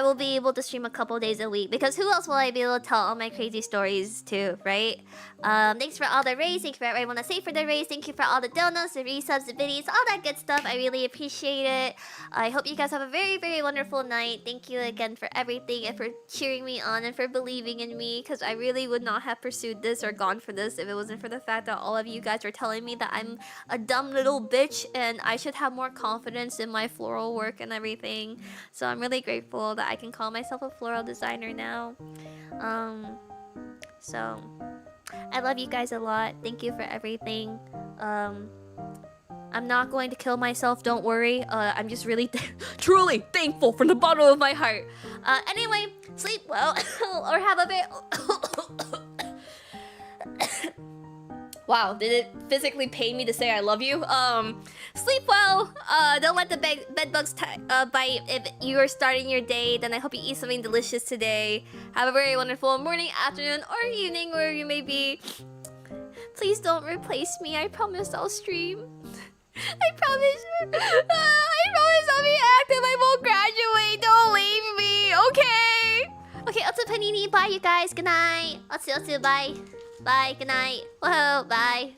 will be able to stream a couple days a week, because who else will I be able to tell all my crazy stories to, right? Thanks for all the rays, thanks for everyone to say for the rays, thank you for all the donuts, the resubs, the biddies, all that good stuff. I really appreciate it. I hope you guys have a very, very wonderful night. Thank you again for everything and for cheering me on and for believing in me, because I really would not have pursued this or gone for this if it wasn't for the fact that all of you guys were telling me that I'm a dumb little bitch and I should have more confidence in my floral work and everything. So I'm really grateful that I can call myself a floral designer now. So I love you guys a lot. Thank you for everything. I'm not going to kill myself, don't worry. I'm just really truly thankful from the bottom of my heart. Anyway, sleep well or have a very wow, did it physically pay me to say I love you? Sleep well. Don't let the bed bugs bite if you are starting your day. Then I hope you eat something delicious today. Have a very wonderful morning, afternoon, or evening where you may be. Please don't replace me. I promise I'll stream. I promise. I promise I'll be active. I won't graduate. Don't leave me, okay? Okay, Otsu Panini. Bye, you guys. Good night. Otsu, bye. Bye, good night. Whoa, bye.